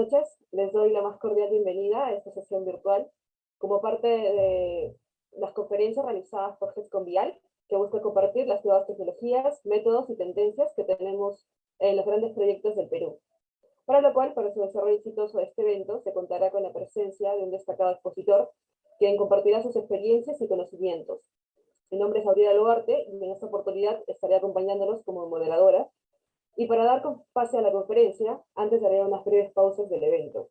Les doy la más cordial bienvenida a esta sesión virtual como parte de las conferencias realizadas por GESConVial, que busca compartir las nuevas tecnologías, métodos y tendencias que tenemos en los grandes proyectos del Perú. Para lo cual, para su desarrollo exitoso de este evento, se contará con la presencia de un destacado expositor, quien compartirá sus experiencias y conocimientos. Mi nombre es Gabriela Luarte y en esta oportunidad estaré acompañándolos como moderadora. Y para dar pase a la conferencia, antes haré unas breves pausas del evento.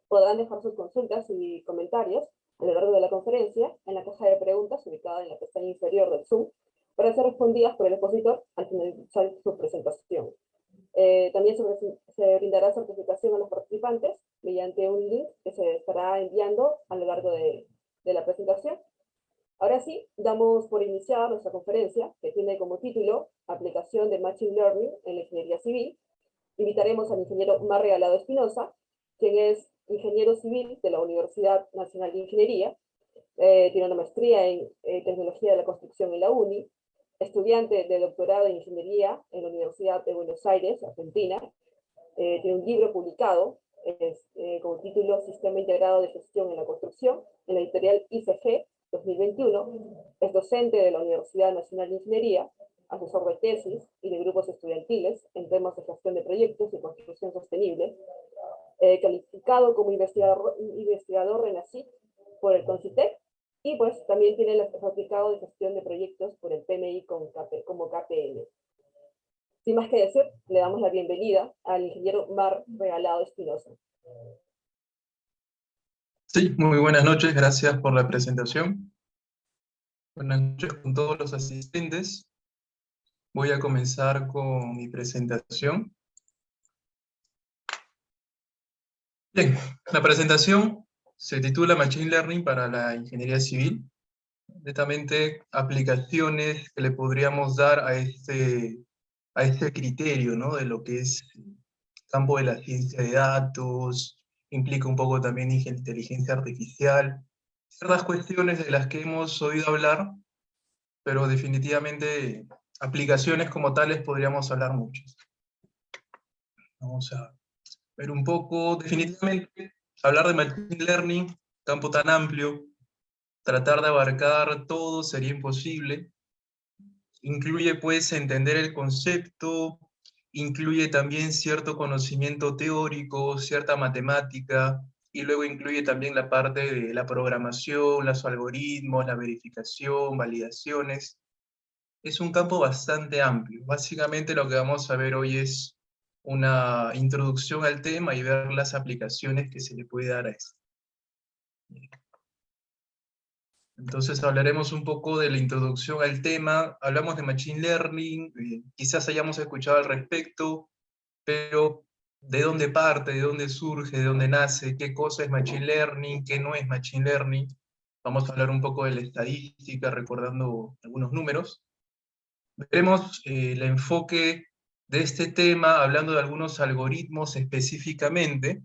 Podrán dejar sus consultas y comentarios a lo largo de la conferencia en la caja de preguntas ubicada en la pestaña inferior del Zoom para ser respondidas por el expositor al finalizar su presentación. También se brindará certificación a los participantes mediante un link que se estará enviando a lo largo de la presentación. Ahora sí, damos por iniciada nuestra conferencia, que tiene como título Aplicación de Machine Learning en la Ingeniería Civil. Invitaremos al ingeniero Mar Regalado Espinosa, quien es ingeniero civil de la Universidad Nacional de Ingeniería, tiene una maestría en Tecnología de la Construcción en la UNI, estudiante de doctorado en Ingeniería en la Universidad de Buenos Aires, Argentina, tiene un libro publicado con el título Sistema Integrado de Gestión en la Construcción, en la editorial ICG 2021, es docente de la Universidad Nacional de Ingeniería, asesor de tesis y de grupos estudiantiles en temas de gestión de proyectos y construcción sostenible, calificado como investigador RENACYT por el CONCITEC, y pues también tiene el certificado de gestión de proyectos por el PMI como KPN. Sin más que decir, le damos la bienvenida al ingeniero Mar Regalado Espinosa. Sí, muy buenas noches, gracias por la presentación. Buenas noches con todos los asistentes. Voy a comenzar con mi presentación. Bien, la presentación se titula Machine Learning para la Ingeniería Civil. Netamente aplicaciones que le podríamos dar a este criterio, ¿no? De lo que es el campo de la ciencia de datos, implica un poco también inteligencia artificial, ciertas cuestiones de las que hemos oído hablar, pero definitivamente aplicaciones como tales podríamos hablar muchas. Vamos a ver un poco, definitivamente, hablar de Machine Learning, campo tan amplio, tratar de abarcar todo sería imposible. Incluye pues entender el concepto, incluye también cierto conocimiento teórico, cierta matemática, y luego incluye también la parte de la programación, los algoritmos, la verificación, validaciones. Es un campo bastante amplio. Básicamente lo que vamos a ver hoy es una introducción al tema y ver las aplicaciones que se le puede dar a esto. Entonces hablaremos un poco de la introducción al tema, hablamos de Machine Learning, quizás hayamos escuchado al respecto, pero ¿de dónde parte, de dónde surge, de dónde nace, qué cosa es Machine Learning, qué no es Machine Learning? Vamos a hablar un poco de la estadística, recordando algunos números. Veremos el enfoque de este tema, hablando de algunos algoritmos específicamente.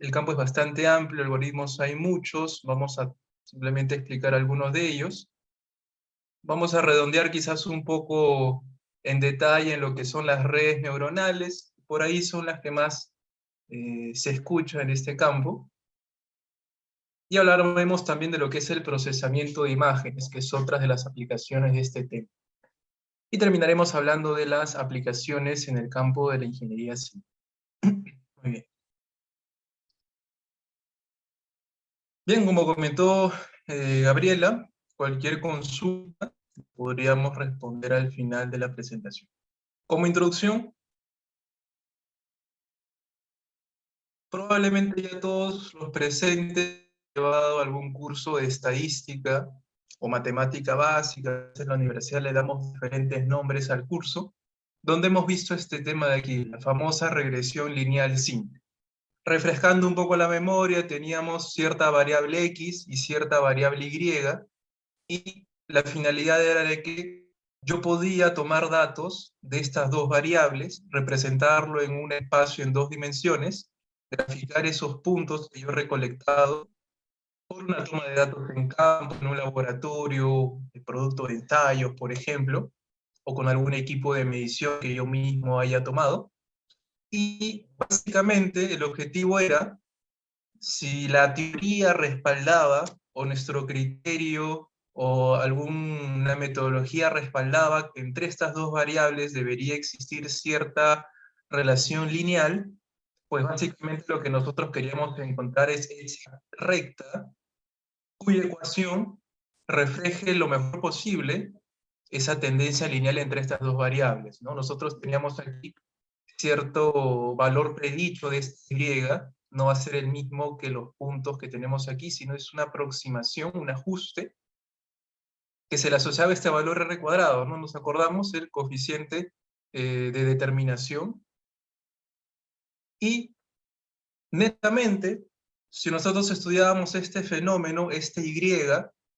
El campo es bastante amplio, algoritmos hay muchos, vamos a simplemente explicar algunos de ellos. Vamos a redondear quizás un poco en detalle en lo que son las redes neuronales, por ahí son las que más se escuchan en este campo. Y hablaremos también de lo que es el procesamiento de imágenes, que es otra de las aplicaciones de este tema. Y terminaremos hablando de las aplicaciones en el campo de la ingeniería civil. Muy bien. Bien, como comentó Gabriela, cualquier consulta podríamos responder al final de la presentación. Como introducción, probablemente ya todos los presentes han llevado algún curso de estadística o matemática básica. En la universidad le damos diferentes nombres al curso, donde hemos visto este tema de aquí, la famosa regresión lineal simple. Refrescando un poco la memoria, teníamos cierta variable X y cierta variable Y, y la finalidad era de que yo podía tomar datos de estas dos variables, representarlo en un espacio en 2 dimensiones, graficar esos puntos que yo he recolectado por una toma de datos en campo, en un laboratorio, de producto de ensayos, por ejemplo, o con algún equipo de medición que yo mismo haya tomado, Y básicamente el objetivo era, si la teoría respaldaba, o nuestro criterio, o alguna metodología respaldaba que entre estas dos variables debería existir cierta relación lineal, pues básicamente lo que nosotros queríamos encontrar es esa recta cuya ecuación refleje lo mejor posible esa tendencia lineal entre estas dos variables, ¿no? Nosotros teníamos aquí cierto valor predicho de esta Y, no va a ser el mismo que los puntos que tenemos aquí, sino es una aproximación, un ajuste, que se le asociaba a este valor R cuadrado, ¿no? Nos acordamos el coeficiente de determinación, y netamente, si nosotros estudiábamos este fenómeno, este Y,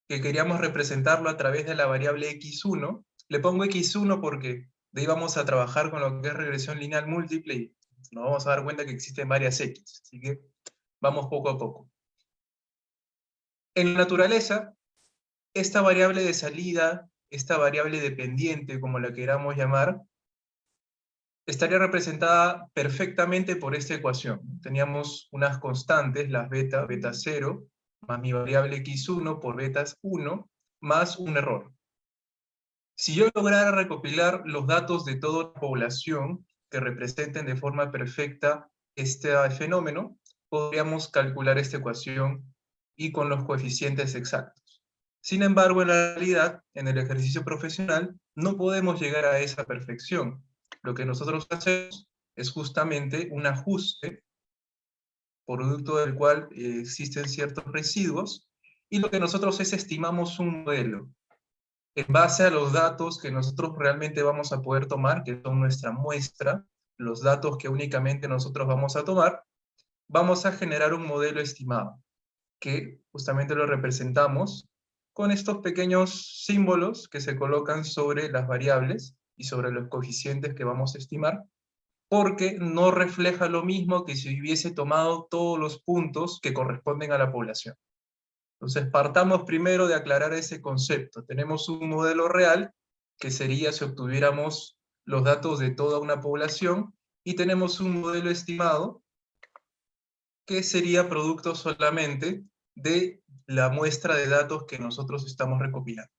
que queríamos representarlo a través de la variable x1, le pongo x1 porque de ahí vamos a trabajar con lo que es regresión lineal múltiple, y nos vamos a dar cuenta que existen varias x, así que vamos poco a poco. En la naturaleza, esta variable de salida, esta variable dependiente, como la queramos llamar, estaría representada perfectamente por esta ecuación. Teníamos unas constantes, las beta, beta 0, más mi variable x1 por betas 1, más un error. Si yo lograra recopilar los datos de toda la población que representen de forma perfecta este fenómeno, podríamos calcular esta ecuación y con los coeficientes exactos. Sin embargo, en la realidad, en el ejercicio profesional, no podemos llegar a esa perfección. Lo que nosotros hacemos es justamente un ajuste, producto del cual existen ciertos residuos, y lo que nosotros estimamos un modelo en base a los datos que nosotros realmente vamos a poder tomar, que son nuestra muestra, los datos que únicamente nosotros vamos a tomar, vamos a generar un modelo estimado, que justamente lo representamos con estos pequeños símbolos que se colocan sobre las variables y sobre los coeficientes que vamos a estimar, porque no refleja lo mismo que si hubiese tomado todos los puntos que corresponden a la población. Entonces, partamos primero de aclarar ese concepto. Tenemos un modelo real, que sería si obtuviéramos los datos de toda una población, y tenemos un modelo estimado, que sería producto solamente de la muestra de datos que nosotros estamos recopilando.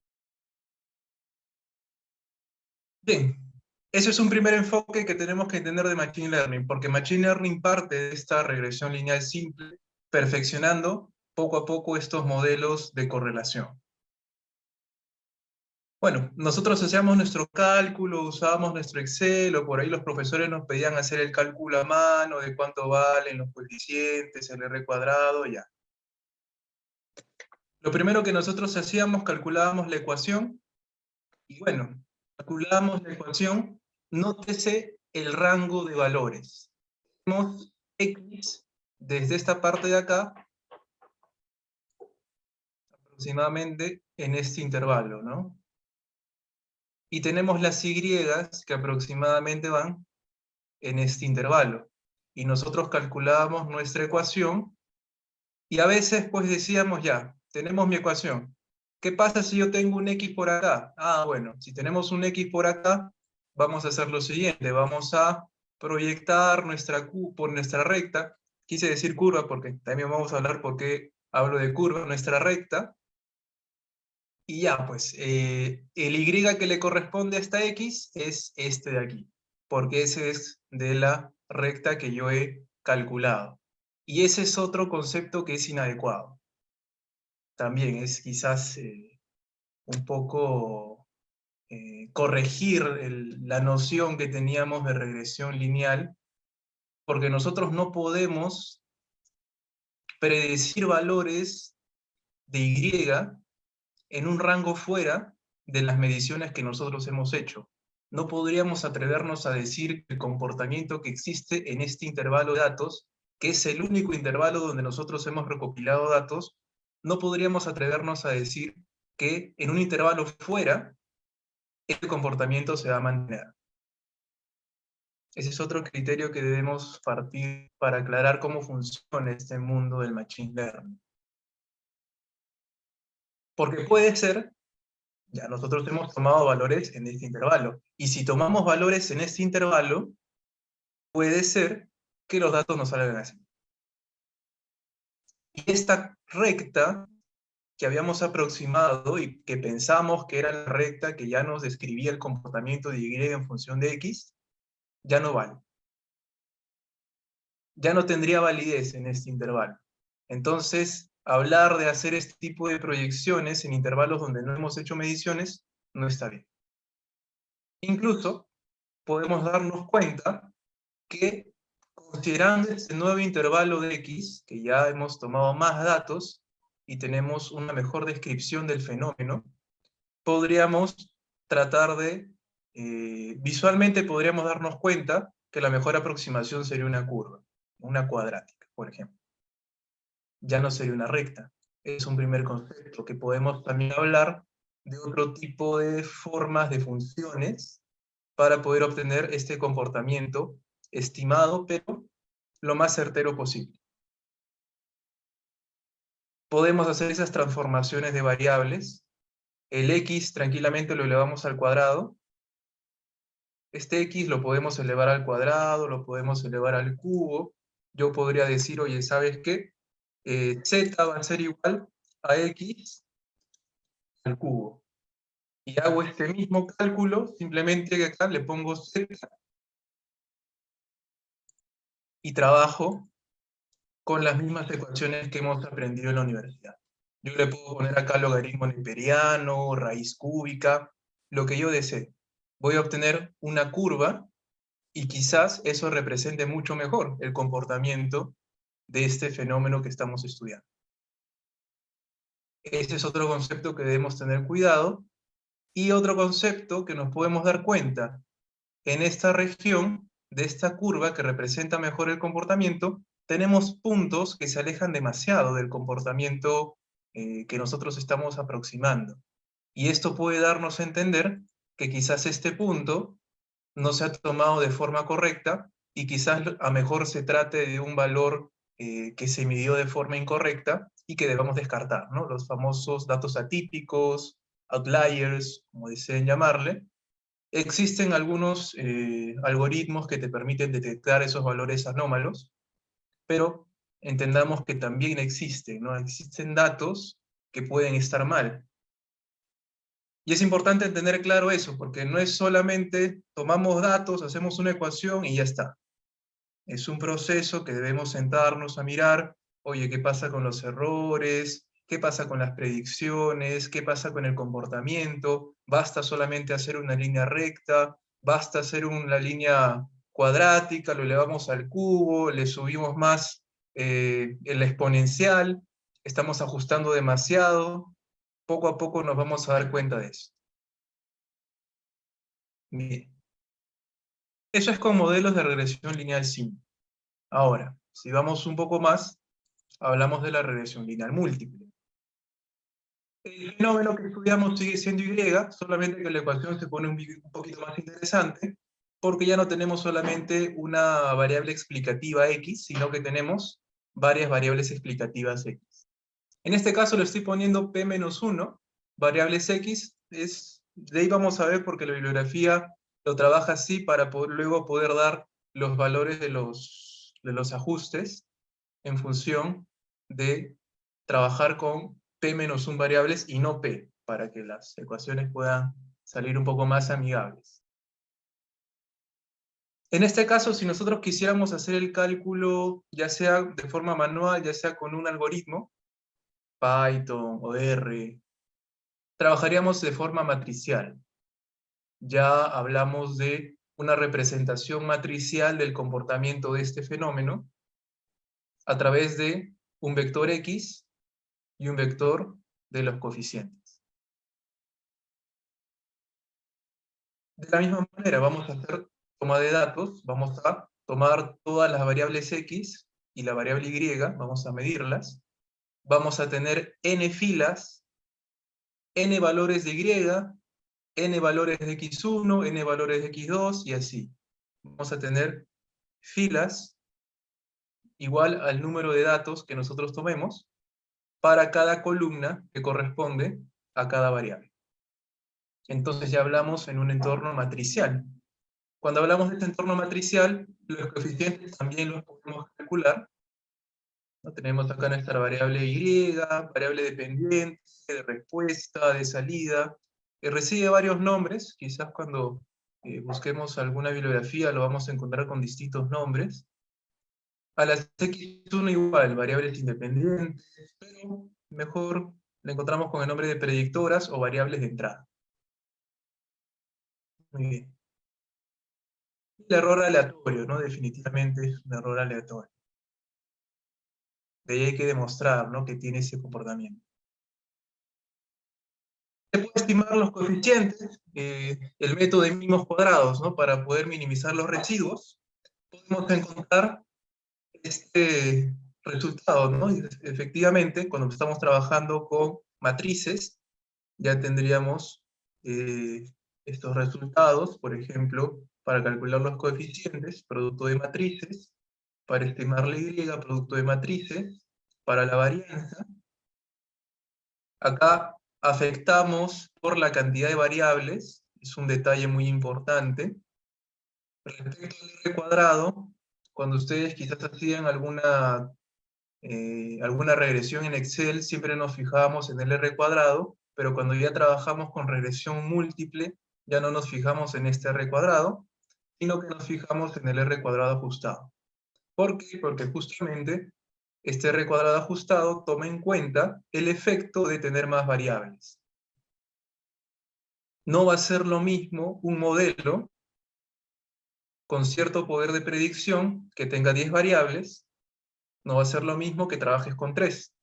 Bien, ese es un primer enfoque que tenemos que entender de Machine Learning, porque Machine Learning parte de esta regresión lineal simple, perfeccionando poco a poco estos modelos de correlación. Bueno, nosotros hacíamos nuestro cálculo, usábamos nuestro Excel, o por ahí los profesores nos pedían hacer el cálculo a mano de cuánto valen los coeficientes, el R cuadrado, ya. Lo primero que nosotros hacíamos, calculábamos la ecuación, y bueno, calculábamos la ecuación, nótese el rango de valores. Tenemos X desde esta parte de acá, aproximadamente en este intervalo, ¿no? Y tenemos las Y que aproximadamente van en este intervalo. Y nosotros calculábamos nuestra ecuación, y a veces pues decíamos, ya, tenemos mi ecuación. ¿Qué pasa si yo tengo un X por acá? Ah, bueno, si tenemos un X por acá, vamos a hacer lo siguiente, vamos a proyectar nuestra Q por nuestra recta, quise decir curva porque también vamos a hablar por qué hablo de curva, nuestra recta, y ya, pues, el Y que le corresponde a esta X es este de aquí, porque ese es de la recta que yo he calculado. Y ese es otro concepto que es inadecuado. También es quizás un poco corregir la noción que teníamos de regresión lineal, porque nosotros no podemos predecir valores de Y en un rango fuera de las mediciones que nosotros hemos hecho. No podríamos atrevernos a decir que el comportamiento que existe en este intervalo de datos, que es el único intervalo donde nosotros hemos recopilado datos, no podríamos atrevernos a decir que en un intervalo fuera, este comportamiento se va a mantener. Ese es otro criterio que debemos partir para aclarar cómo funciona este mundo del Machine Learning. Porque puede ser, ya nosotros hemos tomado valores en este intervalo, y si tomamos valores en este intervalo, puede ser que los datos no salgan así. Y esta recta que habíamos aproximado y que pensamos que era la recta que ya nos describía el comportamiento de Y en función de X, ya no vale. Ya no tendría validez en este intervalo. Entonces, hablar de hacer este tipo de proyecciones en intervalos donde no hemos hecho mediciones no está bien. Incluso podemos darnos cuenta que, considerando este nuevo intervalo de X, que ya hemos tomado más datos y tenemos una mejor descripción del fenómeno, podríamos tratar de, visualmente podríamos darnos cuenta que la mejor aproximación sería una curva, una cuadrática, por ejemplo. Ya no sería una recta. Es un primer concepto, que podemos también hablar de otro tipo de formas de funciones para poder obtener este comportamiento estimado, pero lo más certero posible. Podemos hacer esas transformaciones de variables. El x tranquilamente lo elevamos al cuadrado. Este x lo podemos elevar al cuadrado, lo podemos elevar al cubo. Yo podría decir, oye, ¿sabes qué? Z va a ser igual a x al cubo. Y hago este mismo cálculo, simplemente que acá le pongo z y trabajo con las mismas ecuaciones que hemos aprendido en la universidad. Yo le puedo poner acá logaritmo neperiano, raíz cúbica, lo que yo desee. Voy a obtener una curva y quizás eso represente mucho mejor el comportamiento de este fenómeno que estamos estudiando. Ese es otro concepto que debemos tener cuidado. Y otro concepto que nos podemos dar cuenta en esta región de esta curva que representa mejor el comportamiento, tenemos puntos que se alejan demasiado del comportamiento que nosotros estamos aproximando. Y esto puede darnos a entender que quizás este punto no se ha tomado de forma correcta y quizás a mejor se trate de un valor que se midió de forma incorrecta y que debamos descartar, ¿no? Los famosos datos atípicos, outliers, como deseen llamarle. Existen algunos algoritmos que te permiten detectar esos valores anómalos, pero entendamos que también existen, ¿no? Existen datos que pueden estar mal. Y es importante tener claro eso, porque no es solamente tomamos datos, hacemos una ecuación y ya está. Es un proceso que debemos sentarnos a mirar, oye, ¿qué pasa con los errores? ¿Qué pasa con las predicciones? ¿Qué pasa con el comportamiento? ¿Basta solamente hacer una línea recta? ¿Basta hacer una línea cuadrática? ¿Lo elevamos al cubo? ¿Le subimos más el exponencial? ¿Estamos ajustando demasiado? Poco a poco nos vamos a dar cuenta de eso. Bien. Eso es con modelos de regresión lineal simple. Ahora, si vamos un poco más, hablamos de la regresión lineal múltiple. El fenómeno que estudiamos sigue siendo Y, solamente que la ecuación se pone un poquito más interesante, porque ya no tenemos solamente una variable explicativa X, sino que tenemos varias variables explicativas X. En este caso lo estoy poniendo P-1, variables X, de ahí vamos a ver porque la bibliografía lo trabaja así para luego poder dar los valores de los ajustes en función de trabajar con P-1 variables y no P, para que las ecuaciones puedan salir un poco más amigables. En este caso, si nosotros quisiéramos hacer el cálculo, ya sea de forma manual, ya sea con un algoritmo, Python o R, trabajaríamos de forma matricial. Ya hablamos de una representación matricial del comportamiento de este fenómeno a través de un vector X y un vector de los coeficientes. De la misma manera, vamos a hacer toma de datos, vamos a tomar todas las variables X y la variable Y, vamos a medirlas, vamos a tener n filas, n valores de Y, n valores de X1, n valores de X2 y así. Vamos a tener filas igual al número de datos que nosotros tomemos para cada columna que corresponde a cada variable. Entonces ya hablamos en un entorno matricial. Cuando hablamos de este entorno matricial, los coeficientes también los podemos calcular, ¿no? Tenemos acá nuestra variable Y, variable dependiente, de respuesta, de salida, que recibe varios nombres, quizás cuando busquemos alguna bibliografía lo vamos a encontrar con distintos nombres. A las X1 igual, variables independientes, pero mejor la encontramos con el nombre de predictoras o variables de entrada. Muy bien. El error aleatorio, ¿no? Definitivamente es un error aleatorio. De ahí hay que demostrar, ¿no?, que tiene ese comportamiento. Se puede estimar los coeficientes, el método de mínimos cuadrados, ¿no?, para poder minimizar los residuos. Podemos encontrar este resultado, ¿no? Y efectivamente, cuando estamos trabajando con matrices, ya tendríamos estos resultados, por ejemplo, para calcular los coeficientes, producto de matrices, para estimar la Y, producto de matrices, para la varianza. Acá afectamos por la cantidad de variables, es un detalle muy importante. Respecto al R cuadrado, cuando ustedes quizás hacían alguna regresión en Excel, siempre nos fijábamos en el R cuadrado, pero cuando ya trabajamos con regresión múltiple, ya no nos fijamos en este R cuadrado, sino que nos fijamos en el R cuadrado ajustado. ¿Por qué? Porque justamente este R cuadrado ajustado toma en cuenta el efecto de tener más variables. No va a ser lo mismo un modelo con cierto poder de predicción que tenga 10 variables, no va a ser lo mismo que trabajes con 3.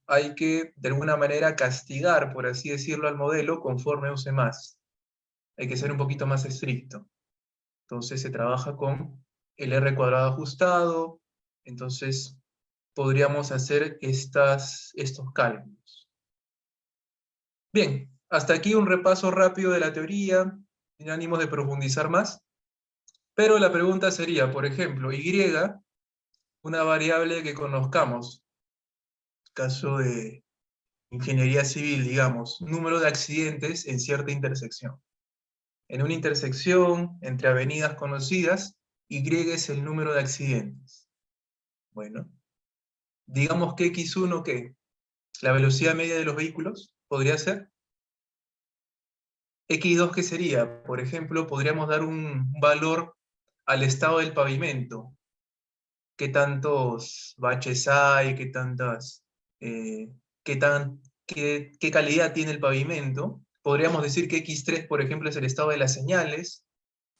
Hay que, de alguna manera, castigar, por así decirlo, al modelo conforme use más. Hay que ser un poquito más estricto. Entonces se trabaja con el R cuadrado ajustado, entonces podríamos hacer estos cálculos. Bien, hasta aquí un repaso rápido de la teoría, sin ánimos de profundizar más, pero la pregunta sería, por ejemplo, Y, una variable que conozcamos, caso de ingeniería civil, digamos, número de accidentes en cierta intersección. En una intersección entre avenidas conocidas, Y es el número de accidentes. Bueno, digamos que X1, ¿qué? La velocidad media de los vehículos, ¿podría ser? X2, ¿qué sería? Por ejemplo, podríamos dar un valor al estado del pavimento. ¿Qué tantos baches hay? ¿Qué tantas... qué calidad tiene el pavimento? Podríamos decir que X3, por ejemplo, es el estado de las señales.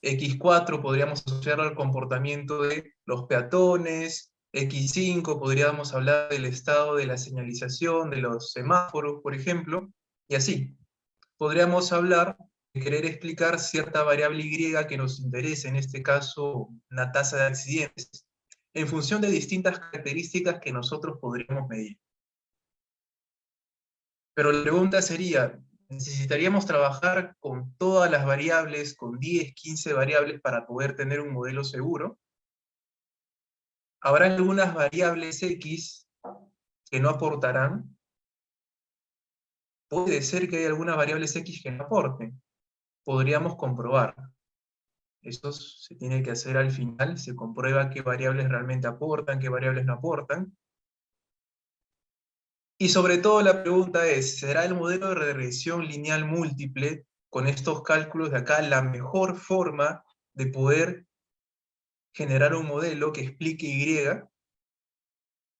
X4 podríamos asociarlo al comportamiento de los peatones. X5 podríamos hablar del estado de la señalización, de los semáforos, por ejemplo, y así. Podríamos hablar de querer explicar cierta variable Y que nos interesa, en este caso, una tasa de accidentes, en función de distintas características que nosotros podríamos medir. Pero la pregunta sería, ¿necesitaríamos trabajar con todas las variables, con 10, 15 variables para poder tener un modelo seguro? ¿Habrá algunas variables X que no aportarán? Puede ser que haya algunas variables X que no aporten. Podríamos comprobar. Esto se tiene que hacer al final, se comprueba qué variables realmente aportan, qué variables no aportan. Y sobre todo la pregunta es, ¿será el modelo de regresión lineal múltiple con estos cálculos de acá la mejor forma de poder generar un modelo que explique Y?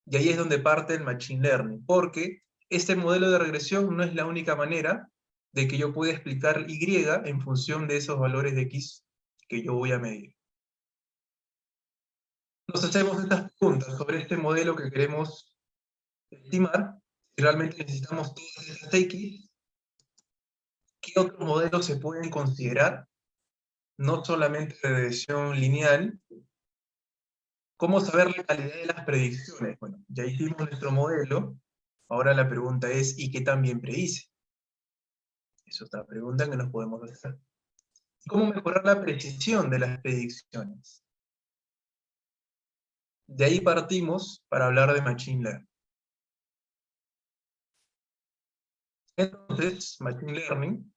Y ahí es donde parte el Machine Learning, porque este modelo de regresión no es la única manera de que yo pueda explicar Y en función de esos valores de X que yo voy a medir. Nos hacemos estas preguntas sobre este modelo que queremos estimar, si realmente necesitamos todas esas X, ¿qué otros modelos se pueden considerar? No solamente regresión lineal. ¿Cómo saber la calidad de las predicciones? Bueno, ya hicimos nuestro modelo, ahora la pregunta es, ¿y qué tan bien predice? Es otra pregunta que nos podemos hacer. ¿Cómo mejorar la precisión de las predicciones? De ahí partimos para hablar de Machine Learning. Entonces, Machine Learning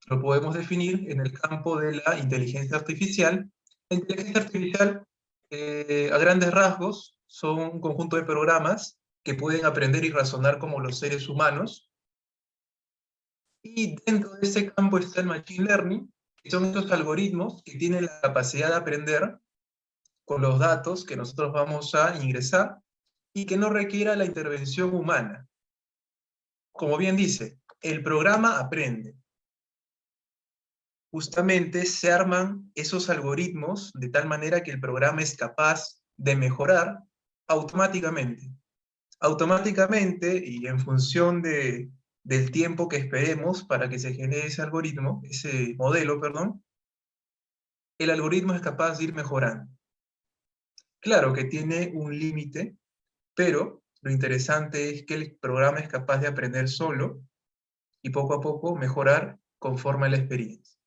lo podemos definir en el campo de la inteligencia artificial. La inteligencia artificial, a grandes rasgos, son un conjunto de programas que pueden aprender y razonar como los seres humanos. Y dentro de ese campo está el Machine Learning, que son estos algoritmos que tienen la capacidad de aprender con los datos que nosotros vamos a ingresar y que no requiera la intervención humana. Como bien dice, el programa aprende. Justamente se arman esos algoritmos de tal manera que el programa es capaz de mejorar automáticamente. Automáticamente y en función del tiempo que esperemos para que se genere ese algoritmo, ese modelo, perdón, el algoritmo es capaz de ir mejorando. Claro que tiene un límite, pero lo interesante es que el programa es capaz de aprender solo y poco a poco mejorar conforme a la experiencia.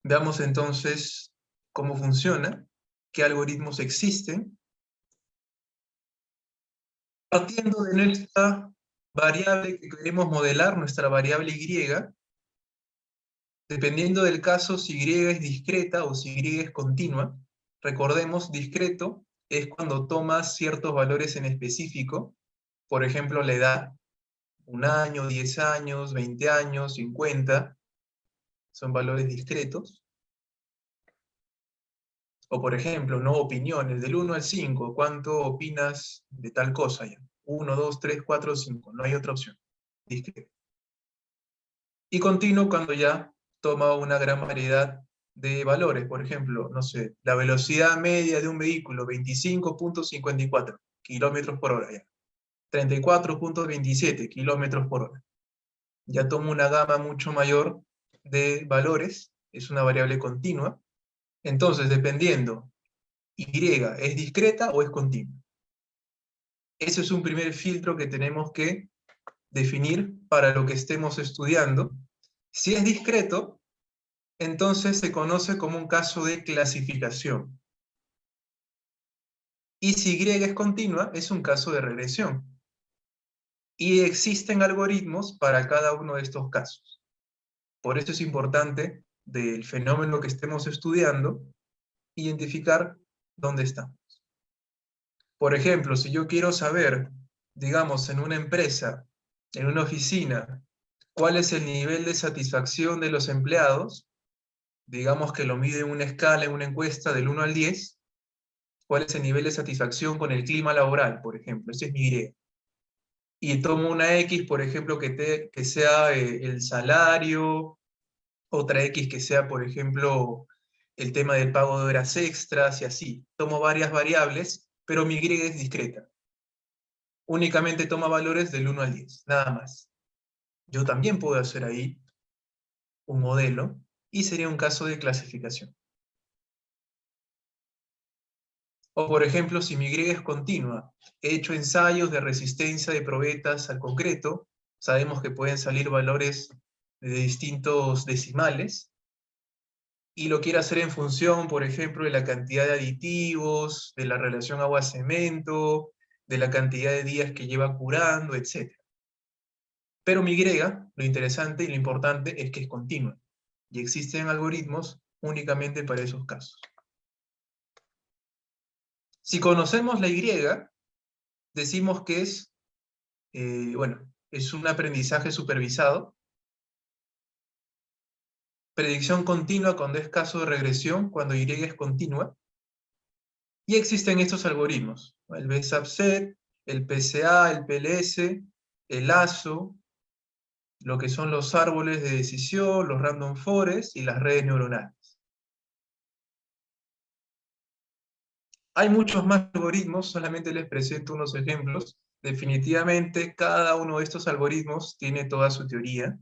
Veamos entonces cómo funciona, qué algoritmos existen. Partiendo de nuestra variable que queremos modelar, nuestra variable Y, dependiendo del caso si Y es discreta o si Y es continua. Recordemos, discreto es cuando tomas ciertos valores en específico, por ejemplo, la edad, 1 año, 10 años, 20 años, 50, son valores discretos. O por ejemplo, no opiniones, del 1 al 5, ¿cuánto opinas de tal cosa ya? 1, 2, 3, 4, 5, no hay otra opción. Discreto. Y continuo cuando ya toma una gran variedad de valores. Por ejemplo, no sé, la velocidad media de un vehículo, 25.54 kilómetros por hora ya. 34.27 kilómetros por hora. Ya tomo una gama mucho mayor de valores, es una variable continua. Entonces, dependiendo, Y, ¿es discreta o es continua? Ese es un primer filtro que tenemos que definir para lo que estemos estudiando. Si es discreto, entonces se conoce como un caso de clasificación. Y si Y es continua, es un caso de regresión. Y existen algoritmos para cada uno de estos casos. Por eso es importante del fenómeno que estemos estudiando, identificar dónde estamos. Por ejemplo, si yo quiero saber, digamos, en una empresa, en una oficina, cuál es el nivel de satisfacción de los empleados, digamos que lo mide en una escala, en una encuesta del 1 al 10, cuál es el nivel de satisfacción con el clima laboral, por ejemplo, ese es mi Y. Y tomo una X, por ejemplo, que sea el salario, otra X que sea, por ejemplo, el tema del pago de horas extras y así. Tomo varias variables, pero mi Y es discreta. Únicamente toma valores del 1 al 10, nada más. Yo también puedo hacer ahí un modelo y sería un caso de clasificación. O por ejemplo, si mi Y es continua, he hecho ensayos de resistencia de probetas al concreto, sabemos que pueden salir valores de distintos decimales, y lo quiero hacer en función, por ejemplo, de la cantidad de aditivos, de la relación agua-cemento, de la cantidad de días que lleva curando, etc. Pero mi Y, lo interesante y lo importante es que es continua, y existen algoritmos únicamente para esos casos. Si conocemos la Y, decimos que es, bueno, es un aprendizaje supervisado, predicción continua cuando es caso de regresión, cuando Y es continua, y existen estos algoritmos, ¿no? El BSAPSET, el PCA, el PLS, el ASO, lo que son los árboles de decisión, los random forest y las redes neuronales. Hay muchos más algoritmos, solamente les presento unos ejemplos. Definitivamente, cada uno de estos algoritmos tiene toda su teoría,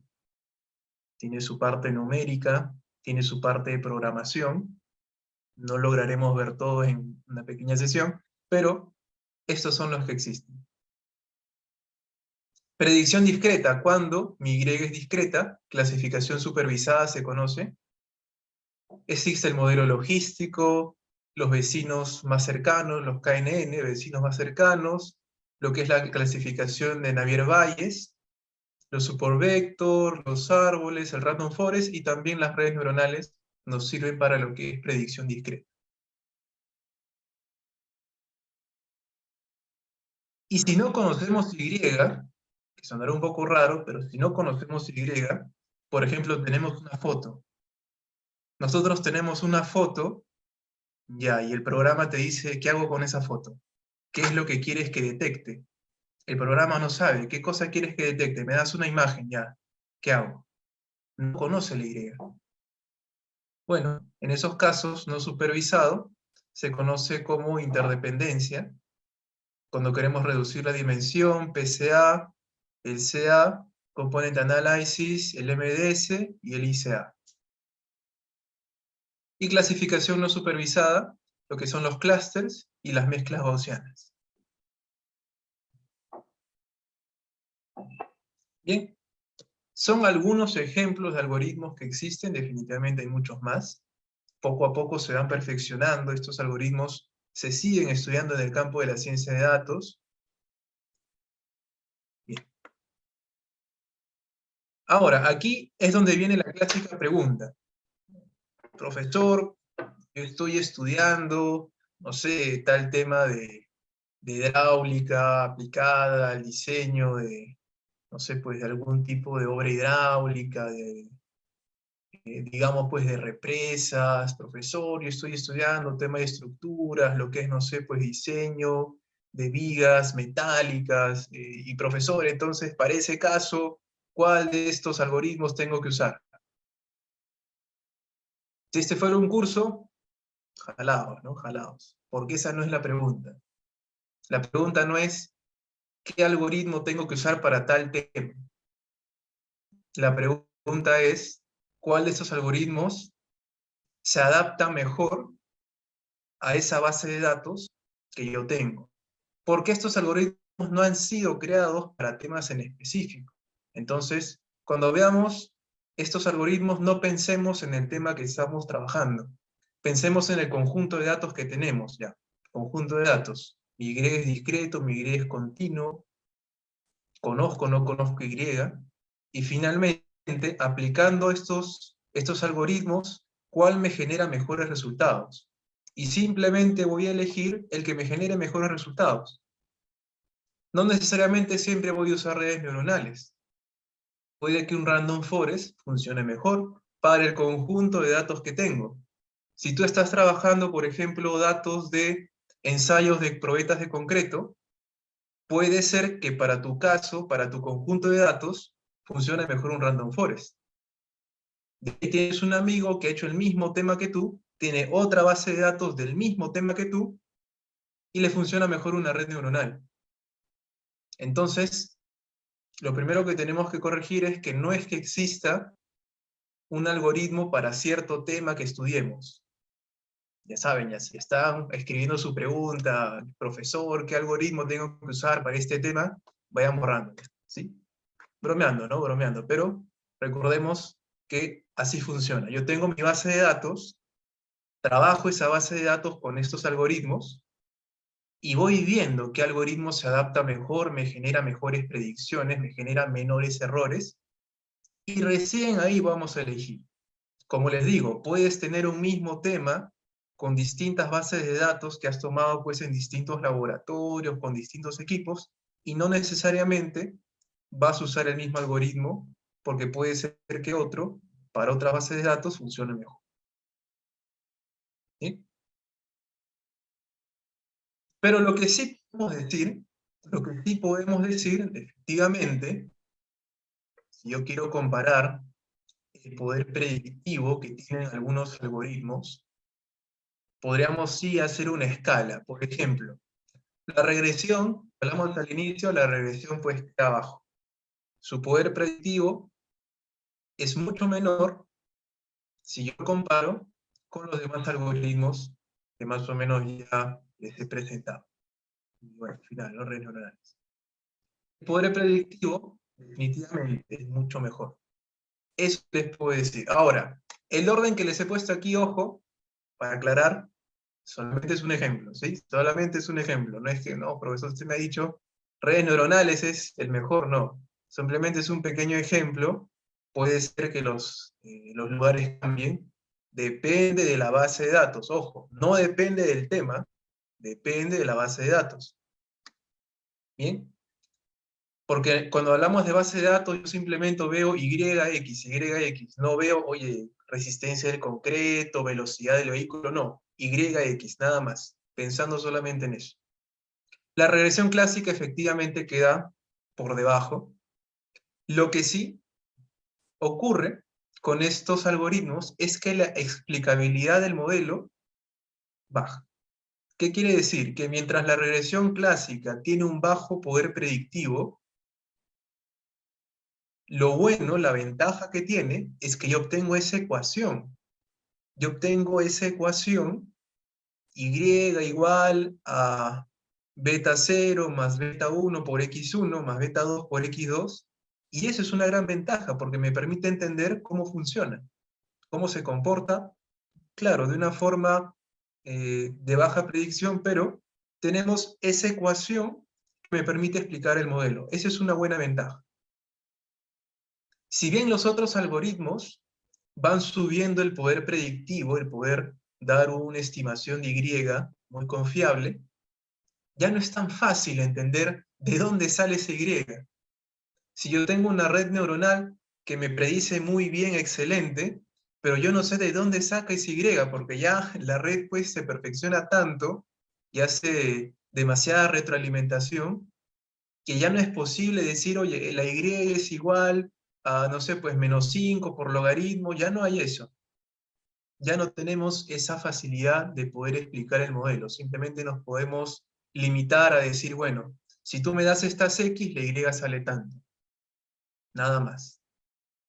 tiene su parte numérica, tiene su parte de programación. No lograremos ver todo en una pequeña sesión, pero estos son los que existen. Predicción discreta, cuando mi Y es discreta, clasificación supervisada se conoce. Existe el modelo logístico, los vecinos más cercanos, los KNN, vecinos más cercanos, lo que es la clasificación de Navier-Bayes, Los supervector, los árboles, el random forest y también las redes neuronales nos sirven para lo que es predicción discreta. Y si no conocemos Y, que sonará un poco raro, pero si no conocemos Y, por ejemplo, tenemos una foto. Nosotros tenemos una foto, ya, y el programa te dice, ¿qué hago con esa foto? ¿Qué es lo que quieres que detecte? El programa no sabe, ¿qué cosa quieres que detecte? Me das una imagen, ya, ¿qué hago? No conoce la Y. Bueno, en esos casos no supervisado, se conoce como interdependencia. Cuando queremos reducir la dimensión, PCA, el CA, Component Analysis, el MDS y el ICA. Y clasificación no supervisada, lo que son los clústeres y las mezclas gaussianas. Bien, son algunos ejemplos de algoritmos que existen, definitivamente hay muchos más. Poco a poco se van perfeccionando, estos algoritmos se siguen estudiando en el campo de la ciencia de datos. Bien. Ahora, aquí es donde viene la clásica pregunta. Profesor, yo estoy estudiando, no sé, tal tema de hidráulica aplicada al diseño de, no sé, pues de algún tipo de obra hidráulica, digamos, pues de represas. Profesor, yo estoy estudiando tema de estructuras, lo que es, no sé, pues diseño de vigas metálicas, y profesor, entonces, para ese caso, ¿cuál de estos algoritmos tengo que usar? Si este fuera un curso, jalados, ¿no? Jalados. Porque esa no es la pregunta. La pregunta no es, ¿qué algoritmo tengo que usar para tal tema? La pregunta es, ¿cuál de estos algoritmos se adapta mejor a esa base de datos que yo tengo? Porque estos algoritmos no han sido creados para temas en específico. Entonces, cuando veamos estos algoritmos, no pensemos en el tema que estamos trabajando. Pensemos en el conjunto de datos que tenemos ya. Conjunto de datos. Mi Y es discreto, mi Y es continuo, conozco, no conozco Y. Y finalmente, aplicando estos algoritmos, ¿cuál me genera mejores resultados? Y simplemente voy a elegir el que me genere mejores resultados. No necesariamente siempre voy a usar redes neuronales. Puede que un random forest funcione mejor para el conjunto de datos que tengo. Si tú estás trabajando, por ejemplo, datos de ensayos de probetas de concreto, puede ser que para tu caso, para tu conjunto de datos, funcione mejor un random forest. De ahí tienes un amigo que ha hecho el mismo tema que tú, tiene otra base de datos del mismo tema que tú, y le funciona mejor una red neuronal. Entonces, lo primero que tenemos que corregir es que no es que exista un algoritmo para cierto tema que estudiemos. Ya saben, ya si están escribiendo su pregunta, profesor, ¿qué algoritmo tengo que usar para este tema? Vayan borrando, ¿sí? Bromeando, ¿no? Bromeando, pero recordemos que así funciona. Yo tengo mi base de datos, trabajo esa base de datos con estos algoritmos, y voy viendo qué algoritmo se adapta mejor, me genera mejores predicciones, me genera menores errores, y recién ahí vamos a elegir. Como les digo, puedes tener un mismo tema con distintas bases de datos que has tomado pues en distintos laboratorios, con distintos equipos, y no necesariamente vas a usar el mismo algoritmo, porque puede ser que otro, para otra base de datos, funcione mejor. ¿Sí? Pero lo que sí podemos decir, efectivamente, si yo quiero comparar el poder predictivo que tienen algunos algoritmos, podríamos sí hacer una escala. Por ejemplo, la regresión, hablamos al inicio, la regresión pues está abajo. Su poder predictivo es mucho menor si yo comparo con los demás algoritmos que más o menos ya les he presentado. Y bueno, al final, los redes neuronales. El poder predictivo definitivamente es mucho mejor. Eso les puedo decir. Ahora, el orden que les he puesto aquí, ojo, para aclarar, solamente es un ejemplo, ¿sí? Solamente es un ejemplo. No es que, no, profesor, usted me ha dicho, redes neuronales es el mejor, no. Simplemente es un pequeño ejemplo. Puede ser que los lugares cambien. Depende de la base de datos. Ojo, no depende del tema, depende de la base de datos. ¿Bien? Porque cuando hablamos de base de datos, yo simplemente veo YX. No veo, oye, resistencia del concreto, velocidad del vehículo, no. YX, nada más. Pensando solamente en eso. La regresión clásica efectivamente queda por debajo. Lo que sí ocurre con estos algoritmos es que la explicabilidad del modelo baja. ¿Qué quiere decir? Que mientras la regresión clásica tiene un bajo poder predictivo, lo bueno, la ventaja que tiene, es que yo obtengo esa ecuación. Yo obtengo esa ecuación y igual a beta 0 más beta 1 por x1 más beta 2 por x2, y eso es una gran ventaja porque me permite entender cómo funciona, cómo se comporta, claro, de una forma de baja predicción, pero tenemos esa ecuación que me permite explicar el modelo. Esa es una buena ventaja. Si bien los otros algoritmos van subiendo el poder predictivo, el poder dar una estimación de Y muy confiable, ya no es tan fácil entender de dónde sale ese Y. Si yo tengo una red neuronal que me predice muy bien, excelente, pero yo no sé de dónde saca ese Y, porque ya la red pues se perfecciona tanto y hace demasiada retroalimentación, que ya no es posible decir, oye, la Y es igual a, no sé, pues -5 por logaritmo, ya no hay eso. Ya no tenemos esa facilidad de poder explicar el modelo, simplemente nos podemos limitar a decir, bueno, si tú me das estas X, la Y sale tanto. Nada más.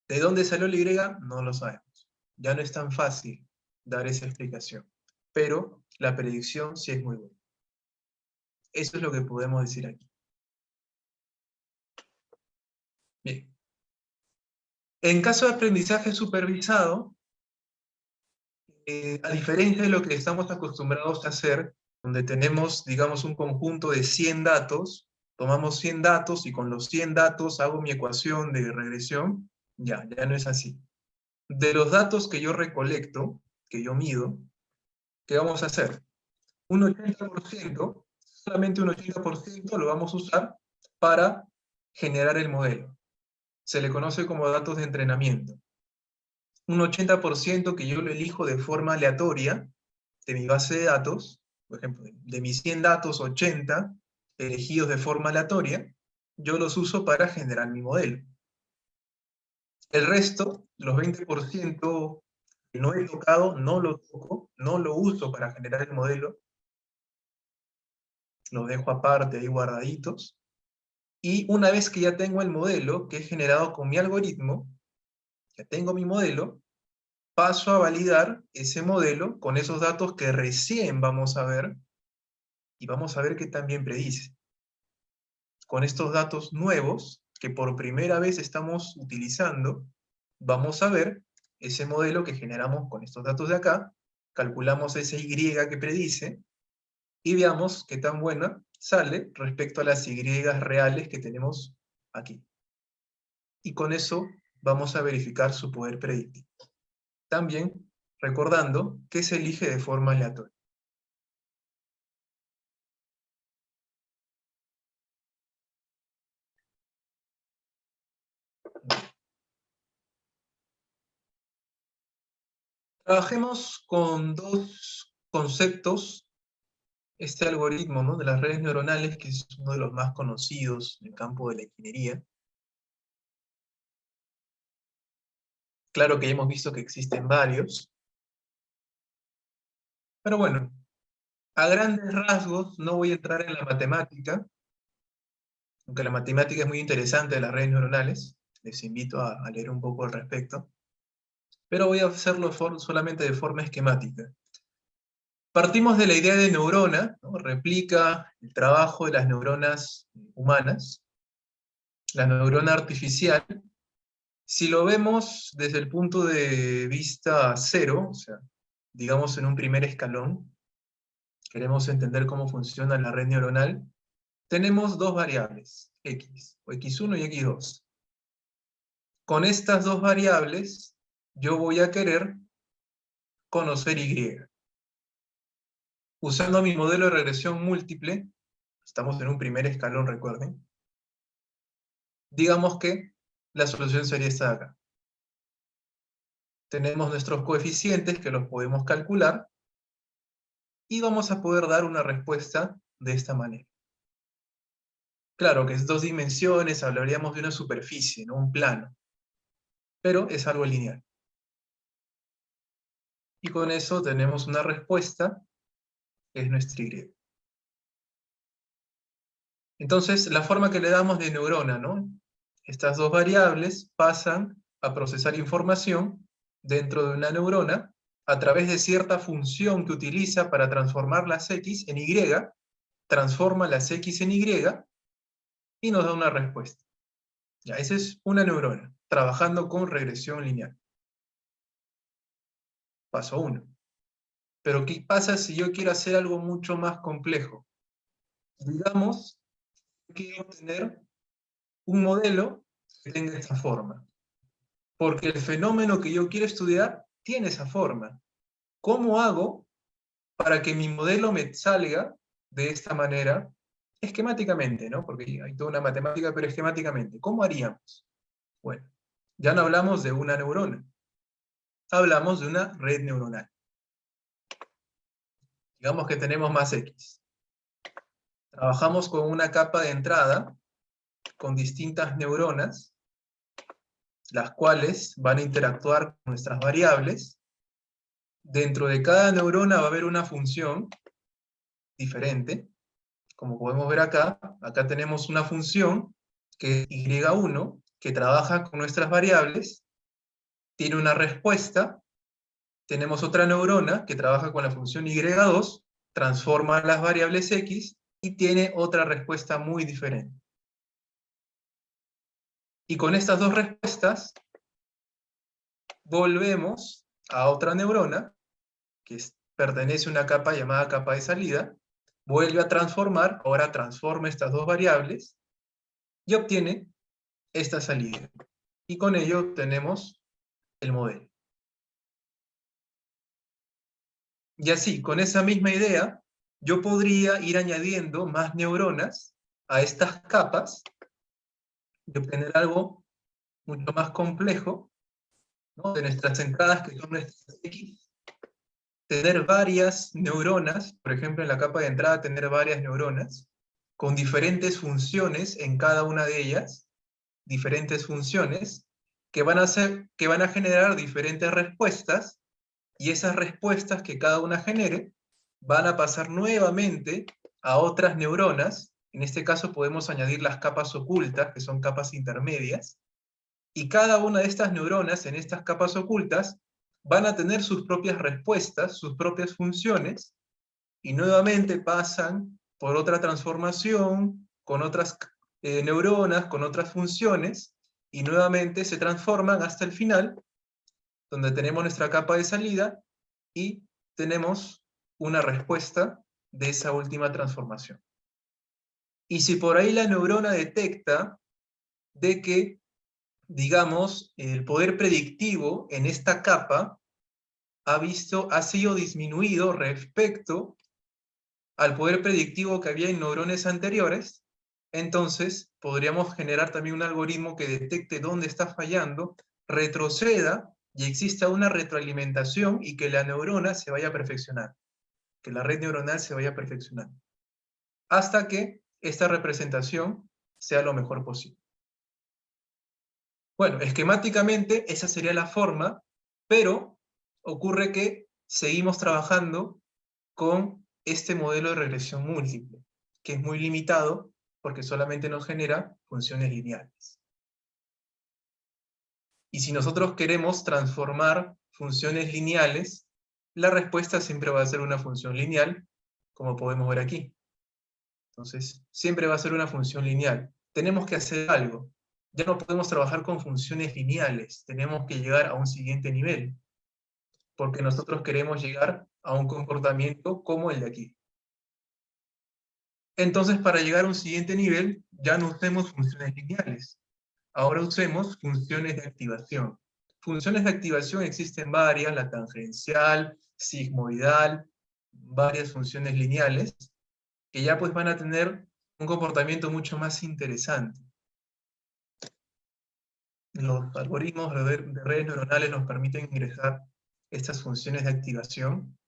¿De dónde salió la Y? No lo sabemos. Ya no es tan fácil dar esa explicación. Pero la predicción sí es muy buena. Eso es lo que podemos decir aquí. Bien. En caso de aprendizaje supervisado, a diferencia de lo que estamos acostumbrados a hacer, donde tenemos, digamos, un conjunto de 100 datos, tomamos 100 datos y con los 100 datos hago mi ecuación de regresión, ya no es así. De los datos que yo recolecto, que yo mido, ¿qué vamos a hacer? Un 80%, solamente un 80% lo vamos a usar para generar el modelo. Se le conoce como datos de entrenamiento. Un 80% que yo lo elijo de forma aleatoria de mi base de datos, por ejemplo, de mis 100 datos, 80 elegidos de forma aleatoria, yo los uso para generar mi modelo. El resto, los 20% que no he tocado, no lo toco, no lo uso para generar el modelo, los dejo aparte ahí guardaditos, y una vez que ya tengo el modelo que he generado con mi algoritmo, ya tengo mi modelo, paso a validar ese modelo con esos datos que recién vamos a ver, y vamos a ver qué tan bien predice. Con estos datos nuevos, que por primera vez estamos utilizando, vamos a ver ese modelo que generamos con estos datos de acá, calculamos ese Y que predice, y veamos qué tan buena sale respecto a las Y reales que tenemos aquí. Y con eso vamos a verificar su poder predictivo. También recordando que se elige de forma aleatoria. Trabajemos con dos conceptos. Este algoritmo, ¿no?, de las redes neuronales, que es uno de los más conocidos en el campo de la ingeniería. Claro que ya hemos visto que existen varios. Pero bueno, a grandes rasgos, no voy a entrar en la matemática, aunque la matemática es muy interesante de las redes neuronales. Les invito a leer un poco al respecto. Pero voy a hacerlo solamente de forma esquemática. Partimos de la idea de neurona, ¿no? Replica el trabajo de las neuronas humanas. La neurona artificial, si lo vemos desde el punto de vista cero, o sea, digamos en un primer escalón, queremos entender cómo funciona la red neuronal, tenemos dos variables, x, o x1 y x2. con estas dos variables, yo voy a querer conocer Y. Usando mi modelo de regresión múltiple, estamos en un primer escalón, recuerden, digamos que la solución sería esta de acá. Tenemos nuestros coeficientes que los podemos calcular, y vamos a poder dar una respuesta de esta manera. Claro que es 2 dimensiones, hablaríamos de una superficie, no un plano, pero es algo lineal. Y con eso tenemos una respuesta, que es nuestra Y. Entonces, la forma que le damos de neurona, ¿no? Estas dos variables pasan a procesar información dentro de una neurona a través de cierta función que utiliza para transformar las X en Y, transforma las X en Y, y nos da una respuesta. Ya, esa es una neurona, trabajando con regresión lineal. Paso 1. Pero ¿qué pasa si yo quiero hacer algo mucho más complejo? Digamos que quiero obtener un modelo que tenga esta forma. Porque el fenómeno que yo quiero estudiar tiene esa forma. ¿Cómo hago para que mi modelo me salga de esta manera? Esquemáticamente, ¿no? Porque hay toda una matemática, pero esquemáticamente. ¿Cómo haríamos? Bueno, ya no hablamos de una neurona. Hablamos de una red neuronal. Digamos que tenemos más X. Trabajamos con una capa de entrada con distintas neuronas, las cuales van a interactuar con nuestras variables. Dentro de cada neurona va a haber una función diferente. Como podemos ver acá, acá tenemos una función que es Y1, que trabaja con nuestras variables, tiene una respuesta. Tenemos otra neurona que trabaja con la función Y2, transforma las variables X, y tiene otra respuesta muy diferente. Y con estas dos respuestas, volvemos a otra neurona, que pertenece a una capa llamada capa de salida, vuelve a transformar, ahora transforma estas dos variables, y obtiene esta salida. Y con ello tenemos el modelo. Y así, con esa misma idea, yo podría ir añadiendo más neuronas a estas capas y obtener algo mucho más complejo, ¿no? De nuestras entradas, que son nuestras X, tener varias neuronas, por ejemplo, en la capa de entrada tener varias neuronas, con diferentes funciones en cada una de ellas, diferentes funciones, que van a generar diferentes respuestas, y esas respuestas que cada una genere van a pasar nuevamente a otras neuronas. En este caso podemos añadir las capas ocultas, que son capas intermedias, y cada una de estas neuronas en estas capas ocultas van a tener sus propias respuestas, sus propias funciones, y nuevamente pasan por otra transformación, con otras neuronas, con otras funciones, y nuevamente se transforman hasta el final, donde tenemos nuestra capa de salida, y tenemos una respuesta de esa última transformación. Y si por ahí la neurona detecta de que, digamos, el poder predictivo en esta capa ha sido disminuido respecto al poder predictivo que había en neurones anteriores, entonces podríamos generar también un algoritmo que detecte dónde está fallando, retroceda y exista una retroalimentación, y que la neurona se vaya perfeccionando, que la red neuronal se vaya perfeccionando, hasta que esta representación sea lo mejor posible. Bueno, esquemáticamente esa sería la forma, pero ocurre que seguimos trabajando con este modelo de regresión múltiple, que es muy limitado porque solamente nos genera funciones lineales. Y si nosotros queremos transformar funciones lineales, la respuesta siempre va a ser una función lineal, como podemos ver aquí. Entonces, siempre va a ser una función lineal. Tenemos que hacer algo. Ya no podemos trabajar con funciones lineales, tenemos que llegar a un siguiente nivel, porque nosotros queremos llegar a un comportamiento como el de aquí. Entonces, para llegar a un siguiente nivel, ya no usemos funciones lineales. Ahora usemos funciones de activación. Funciones de activación existen varias, la tangencial, sigmoidal, varias funciones lineales, que ya pues van a tener un comportamiento mucho más interesante. Los algoritmos de redes neuronales nos permiten ingresar estas funciones de activación.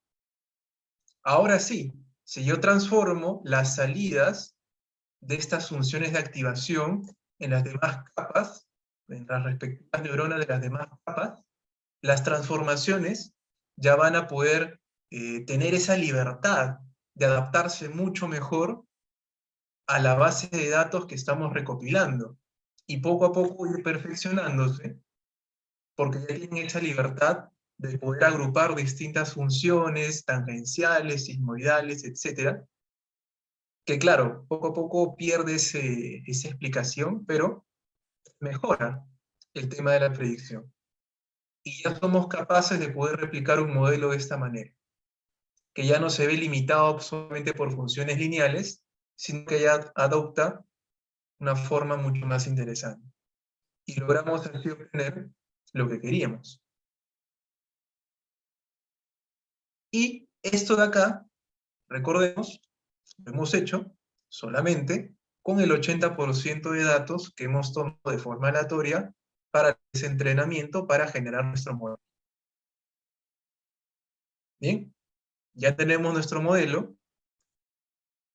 Ahora sí, si yo transformo las salidas de estas funciones de activación en las demás capas, en las respectivas neuronas de las demás capas, las transformaciones ya van a poder tener esa libertad de adaptarse mucho mejor a la base de datos que estamos recopilando y poco a poco ir perfeccionándose, porque ya tienen esa libertad de poder agrupar distintas funciones tangenciales, sigmoidales, etcétera, que claro, poco a poco pierde esa explicación, pero mejora el tema de la predicción. Y ya somos capaces de poder replicar un modelo de esta manera, que ya no se ve limitado solamente por funciones lineales, sino que ya adopta una forma mucho más interesante. Y logramos así obtener lo que queríamos. Y esto de acá, recordemos, lo hemos hecho solamente con el 80% de datos que hemos tomado de forma aleatoria para ese entrenamiento para generar nuestro modelo. Bien, ya tenemos nuestro modelo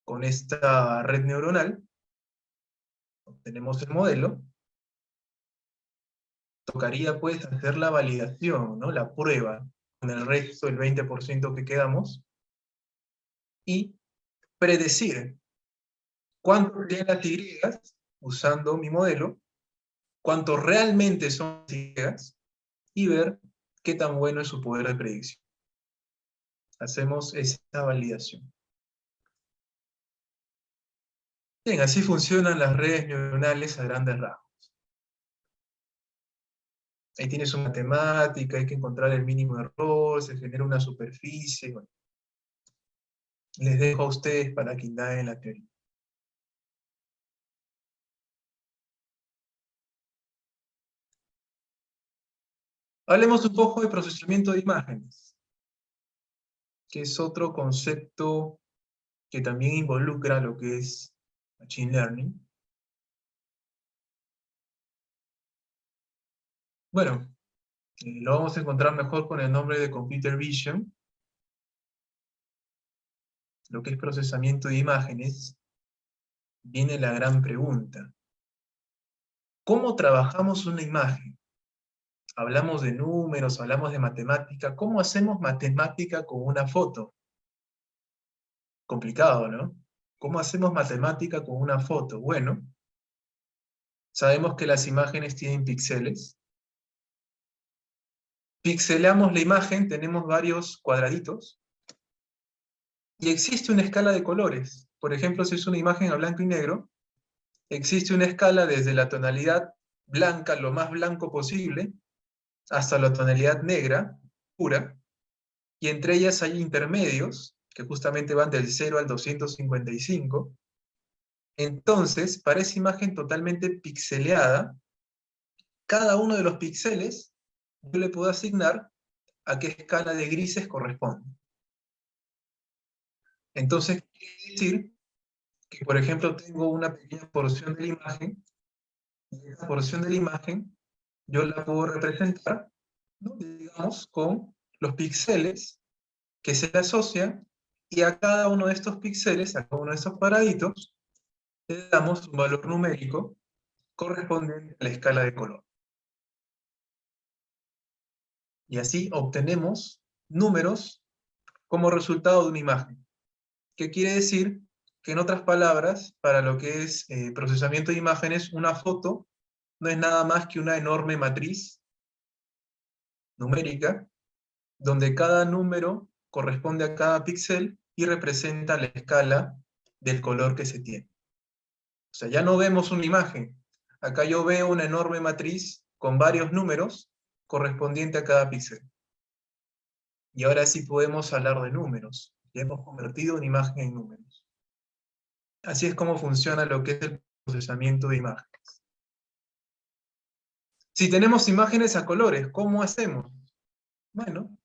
con esta red neuronal, obtenemos el modelo, tocaría pues hacer la validación, ¿no? La prueba con el resto del 20% que quedamos y predecir cuánto serían las Y usando mi modelo, cuánto realmente son las Y ver qué tan bueno es su poder de predicción. Hacemos esa validación. Bien, así funcionan las redes neuronales a grandes rasgos. Ahí tiene su matemática, hay que encontrar el mínimo error, se genera una superficie. Bueno, les dejo a ustedes para que indaguen la teoría. Hablemos un poco de procesamiento de imágenes, que es otro concepto que también involucra lo que es Machine Learning. Bueno, lo vamos a encontrar mejor con el nombre de Computer Vision, lo que es procesamiento de imágenes. Viene la gran pregunta. ¿Cómo trabajamos una imagen? Hablamos de números, hablamos de matemática. ¿Cómo hacemos matemática con una foto? Complicado, ¿no? ¿Cómo hacemos matemática con una foto? Bueno, sabemos que las imágenes tienen píxeles. Pixelamos la imagen, tenemos varios cuadraditos, y existe una escala de colores. Por ejemplo, si es una imagen a blanco y negro, existe una escala desde la tonalidad blanca, lo más blanco posible, hasta la tonalidad negra, pura, y entre ellas hay intermedios, que justamente van del 0 al 255. Entonces, para esa imagen totalmente pixeleada, cada uno de los píxeles yo le puedo asignar a qué escala de grises corresponde. Entonces, quiere decir que, por ejemplo, tengo una pequeña porción de la imagen, y esa porción de la imagen yo la puedo representar, ¿no? Digamos, con los píxeles que se le asocian, y a cada uno de estos píxeles, a cada uno de estos cuadraditos, le damos un valor numérico correspondiente a la escala de color. Y así obtenemos números como resultado de una imagen. ¿Qué quiere decir? Que en otras palabras, para lo que es procesamiento de imágenes, una foto no es nada más que una enorme matriz numérica, donde cada número corresponde a cada píxel y representa la escala del color que se tiene. O sea, ya no vemos una imagen. Acá yo veo una enorme matriz con varios números correspondiente a cada píxel. Y ahora sí podemos hablar de números. Ya hemos convertido una imagen en números. Así es como funciona lo que es el procesamiento de imágenes. Si tenemos imágenes a colores, ¿cómo hacemos? Bueno,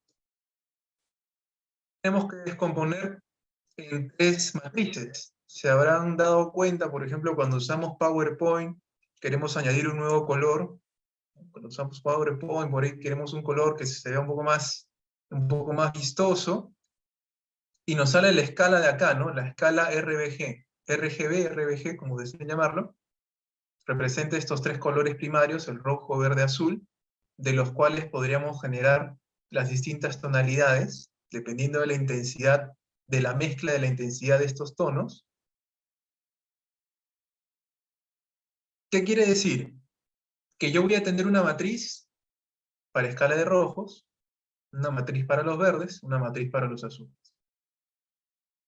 tenemos que descomponer en 3 matrices. Se habrán dado cuenta, por ejemplo, cuando usamos PowerPoint, queremos añadir un nuevo color. Cuando usamos PowerPoint, por ahí queremos un color que se vea un poco más vistoso, y nos sale la escala de acá, ¿no? La escala RGB, RGB, como deseen llamarlo, representa estos 3 colores primarios, el rojo, verde, azul, de los cuales podríamos generar las distintas tonalidades, dependiendo de la intensidad, de la mezcla de la intensidad de estos tonos. ¿Qué quiere decir? Que yo voy a tener una matriz para escala de rojos, una matriz para los verdes, una matriz para los azules.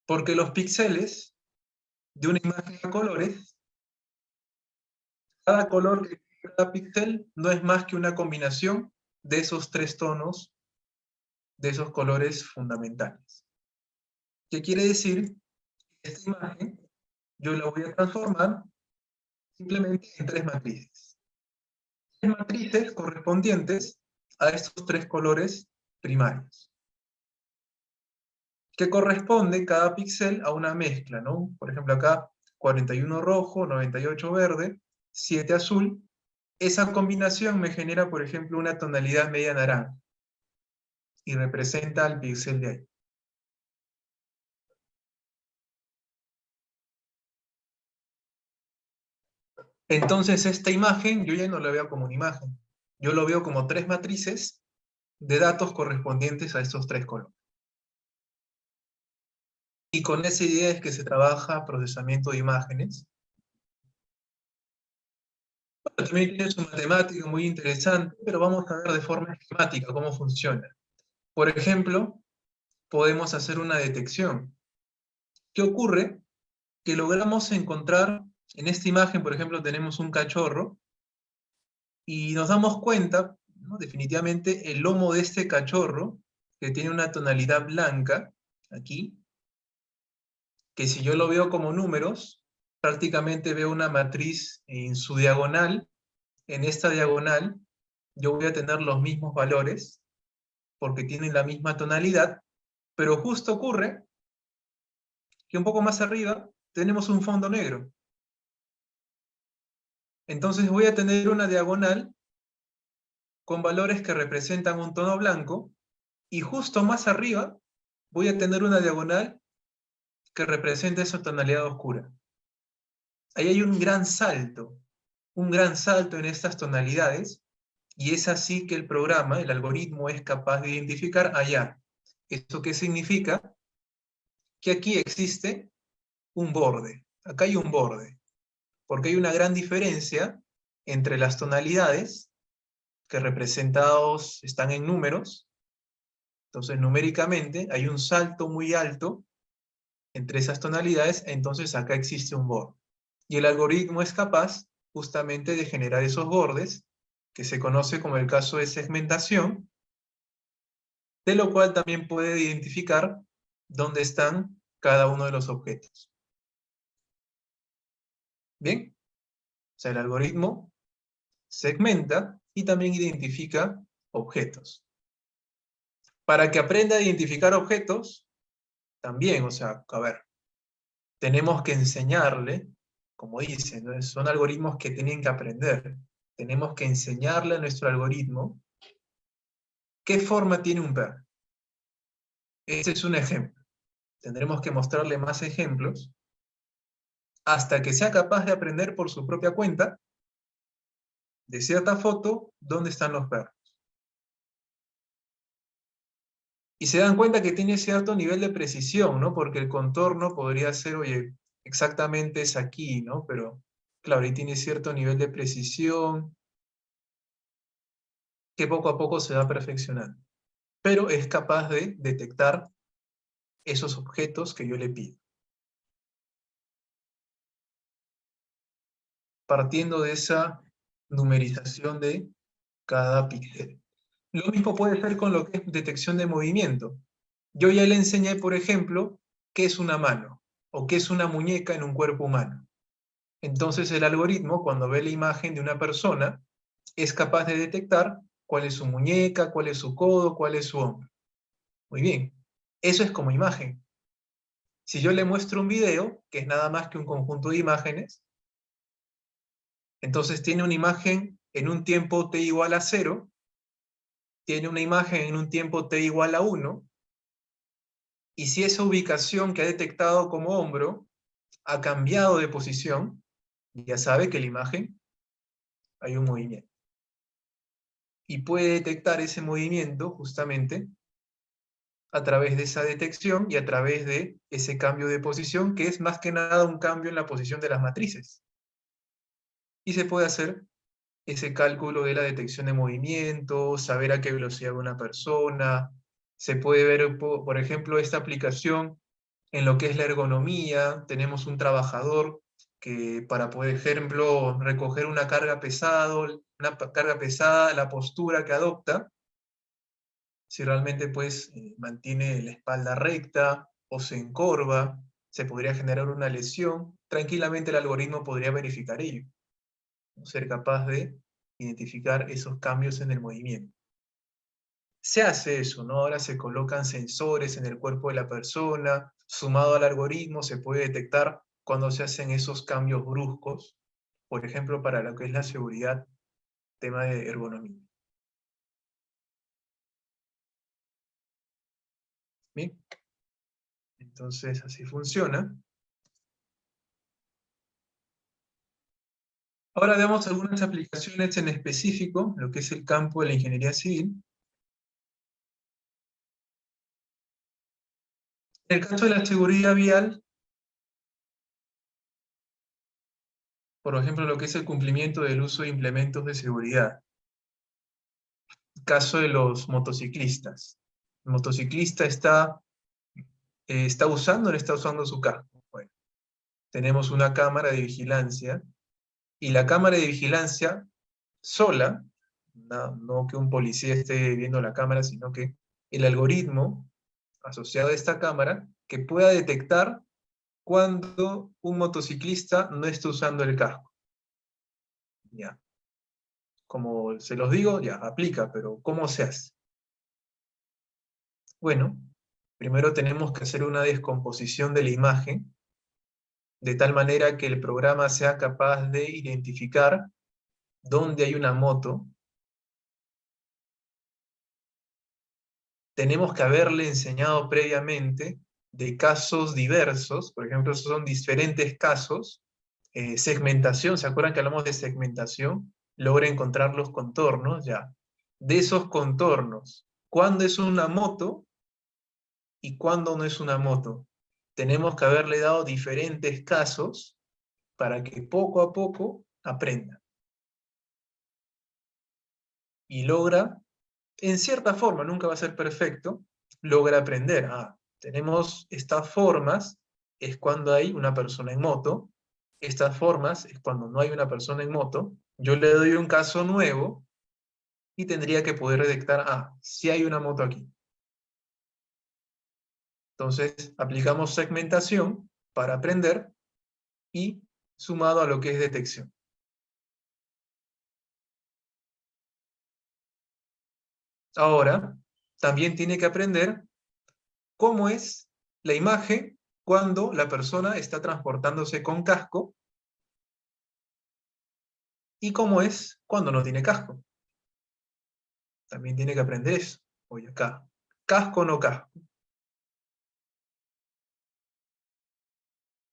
Porque los píxeles de una imagen a colores, cada color que tiene cada píxel no es más que una combinación de esos 3 tonos, de esos colores fundamentales. ¿Qué quiere decir? Esta imagen yo la voy a transformar simplemente en 3 matrices. 3 matrices correspondientes a estos 3 colores primarios. Que corresponde cada píxel a una mezcla, ¿no? Por ejemplo, acá 41 rojo, 98 verde, 7 azul. Esa combinación me genera, por ejemplo, una tonalidad media naranja y representa al píxel de ahí. Entonces esta imagen yo ya no la veo como una imagen. Yo lo veo como 3 matrices de datos correspondientes a estos 3 colores. Y con esa idea es que se trabaja procesamiento de imágenes. Bueno, también tiene su matemática muy interesante, pero vamos a ver de forma esquemática cómo funciona. Por ejemplo, podemos hacer una detección. ¿Qué ocurre? Que logramos encontrar, en esta imagen, por ejemplo, tenemos un cachorro, y nos damos cuenta, ¿no? Definitivamente, el lomo de este cachorro, que tiene una tonalidad blanca, aquí, que si yo lo veo como números, prácticamente veo una matriz en su diagonal. En esta diagonal, yo voy a tener los mismos valores, porque tienen la misma tonalidad, pero justo ocurre que un poco más arriba tenemos un fondo negro. Entonces voy a tener una diagonal con valores que representan un tono blanco, y justo más arriba voy a tener una diagonal que representa esa tonalidad oscura. Ahí hay un gran salto en estas tonalidades, y es así que el programa, el algoritmo, es capaz de identificar allá. ¿Esto qué significa? Que aquí existe un borde. Acá hay un borde, porque hay una gran diferencia entre las tonalidades, que representados están en números. Entonces, numéricamente, hay un salto muy alto entre esas tonalidades, entonces acá existe un borde. Y el algoritmo es capaz justamente de generar esos bordes, que se conoce como el caso de segmentación, de lo cual también puede identificar dónde están cada uno de los objetos. ¿Bien? O sea, el algoritmo segmenta y también identifica objetos. Para que aprenda a identificar objetos, también, o sea, a ver, tenemos que enseñarle, como dicen, ¿no? Son algoritmos que tienen que aprender. Tenemos que enseñarle a nuestro algoritmo qué forma tiene un perro. Este es un ejemplo. Tendremos que mostrarle más ejemplos hasta que sea capaz de aprender por su propia cuenta, de cierta foto, dónde están los perros. Y se dan cuenta que tiene cierto nivel de precisión, ¿no? Porque el contorno podría ser, oye, exactamente es aquí, ¿no? Pero, claro, ahí tiene cierto nivel de precisión que poco a poco se va perfeccionando. Pero es capaz de detectar esos objetos que yo le pido. Partiendo de esa numerización de cada píxel. Lo mismo puede ser con lo que es detección de movimiento. Yo ya le enseñé, por ejemplo, qué es una mano, o qué es una muñeca en un cuerpo humano. Entonces el algoritmo, cuando ve la imagen de una persona, es capaz de detectar cuál es su muñeca, cuál es su codo, cuál es su hombro. Muy bien, eso es como imagen. Si yo le muestro un video, que es nada más que un conjunto de imágenes, entonces tiene una imagen en un tiempo t igual a 0, tiene una imagen en un tiempo t igual a 1, y si esa ubicación que ha detectado como hombro ha cambiado de posición, ya sabe que la imagen hay un movimiento. Y puede detectar ese movimiento justamente a través de esa detección y a través de ese cambio de posición, que es más que nada un cambio en la posición de las matrices. Y se puede hacer ese cálculo de la detección de movimiento, saber a qué velocidad va una persona. Se puede ver, por ejemplo, esta aplicación en lo que es la ergonomía. Tenemos un trabajador que para, por ejemplo, recoger una carga pesada, la postura que adopta, si realmente pues mantiene la espalda recta o se encorva, se podría generar una lesión. Tranquilamente el algoritmo podría verificar ello, ¿no? Ser capaz de identificar esos cambios en el movimiento. Se hace eso, ¿no? Ahora se colocan sensores en el cuerpo de la persona, sumado al algoritmo se puede detectar cuando se hacen esos cambios bruscos, por ejemplo, para lo que es la seguridad, tema de ergonomía. ¿Bien? Entonces, así funciona. Ahora veamos algunas aplicaciones en específico, lo que es el campo de la ingeniería civil. En el caso de la seguridad vial, por ejemplo, lo que es el cumplimiento del uso de implementos de seguridad. Caso de los motociclistas. El motociclista está usando o no está usando su casco. Bueno, tenemos una cámara de vigilancia, y la cámara de vigilancia sola, no que un policía esté viendo la cámara, sino que el algoritmo asociado a esta cámara, que pueda detectar cuando un motociclista no está usando el casco. Ya. Como se los digo, ya, aplica, pero ¿cómo se hace? Bueno, primero tenemos que hacer una descomposición de la imagen, de tal manera que el programa sea capaz de identificar dónde hay una moto. Tenemos que haberle enseñado previamente de casos diversos, por ejemplo, esos son diferentes casos, segmentación, ¿se acuerdan que hablamos de segmentación? Logra encontrar los contornos, ya. De esos contornos, ¿cuándo es una moto y cuándo no es una moto? Tenemos que haberle dado diferentes casos para que poco a poco aprenda. Y logra, en cierta forma, nunca va a ser perfecto, logra aprender. Ah, tenemos estas formas, es cuando hay una persona en moto, estas formas es cuando no hay una persona en moto. Yo le doy un caso nuevo y tendría que poder detectar, ah, si hay una moto aquí. Entonces, aplicamos segmentación para aprender y sumado a lo que es detección. Ahora, también tiene que aprender cómo es la imagen cuando la persona está transportándose con casco y cómo es cuando no tiene casco. También tiene que aprender eso. Oye, acá, casco o no casco.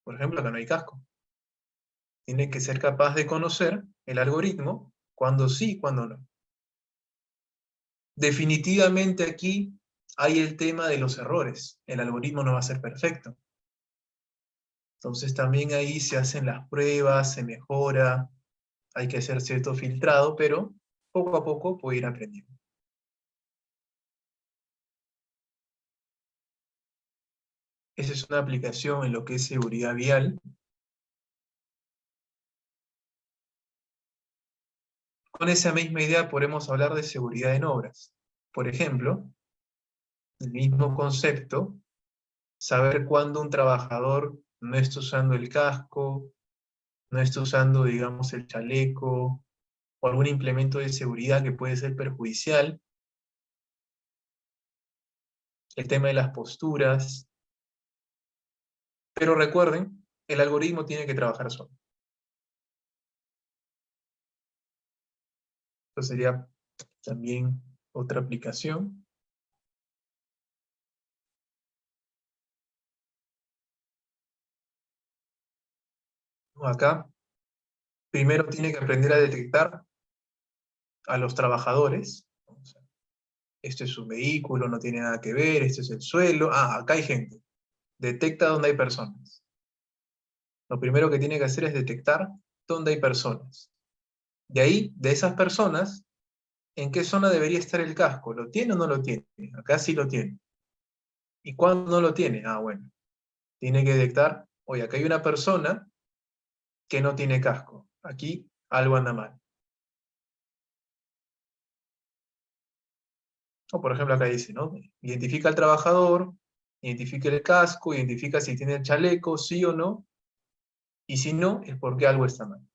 Por ejemplo, acá no hay casco. Tiene que ser capaz de conocer el algoritmo cuando sí, cuando no. Definitivamente aquí hay el tema de los errores. El algoritmo no va a ser perfecto. Entonces también ahí se hacen las pruebas, se mejora, hay que hacer cierto filtrado, pero poco a poco puede ir aprendiendo. Esa es una aplicación en lo que es seguridad vial. Con esa misma idea podemos hablar de seguridad en obras. Por ejemplo, el mismo concepto, saber cuándo un trabajador no está usando el casco, no está usando, digamos, el chaleco, o algún implemento de seguridad que puede ser perjudicial, el tema de las posturas, pero recuerden, el algoritmo tiene que trabajar solo. Esto sería también otra aplicación. Acá, primero tiene que aprender a detectar a los trabajadores. O sea, esto es un vehículo, no tiene nada que ver, esto es el suelo. Ah, acá hay gente. Detecta dónde hay personas. Lo primero que tiene que hacer es detectar dónde hay personas. De ahí, de esas personas, ¿en qué zona debería estar el casco? ¿Lo tiene o no lo tiene? Acá sí lo tiene. ¿Y cuándo no lo tiene? Ah, bueno. Tiene que detectar, oye, acá hay una persona que no tiene casco. Aquí algo anda mal. O por ejemplo acá dice, ¿no? Identifica al trabajador, identifica el casco, identifica si tiene el chaleco, sí o no, y si no, es porque algo está mal.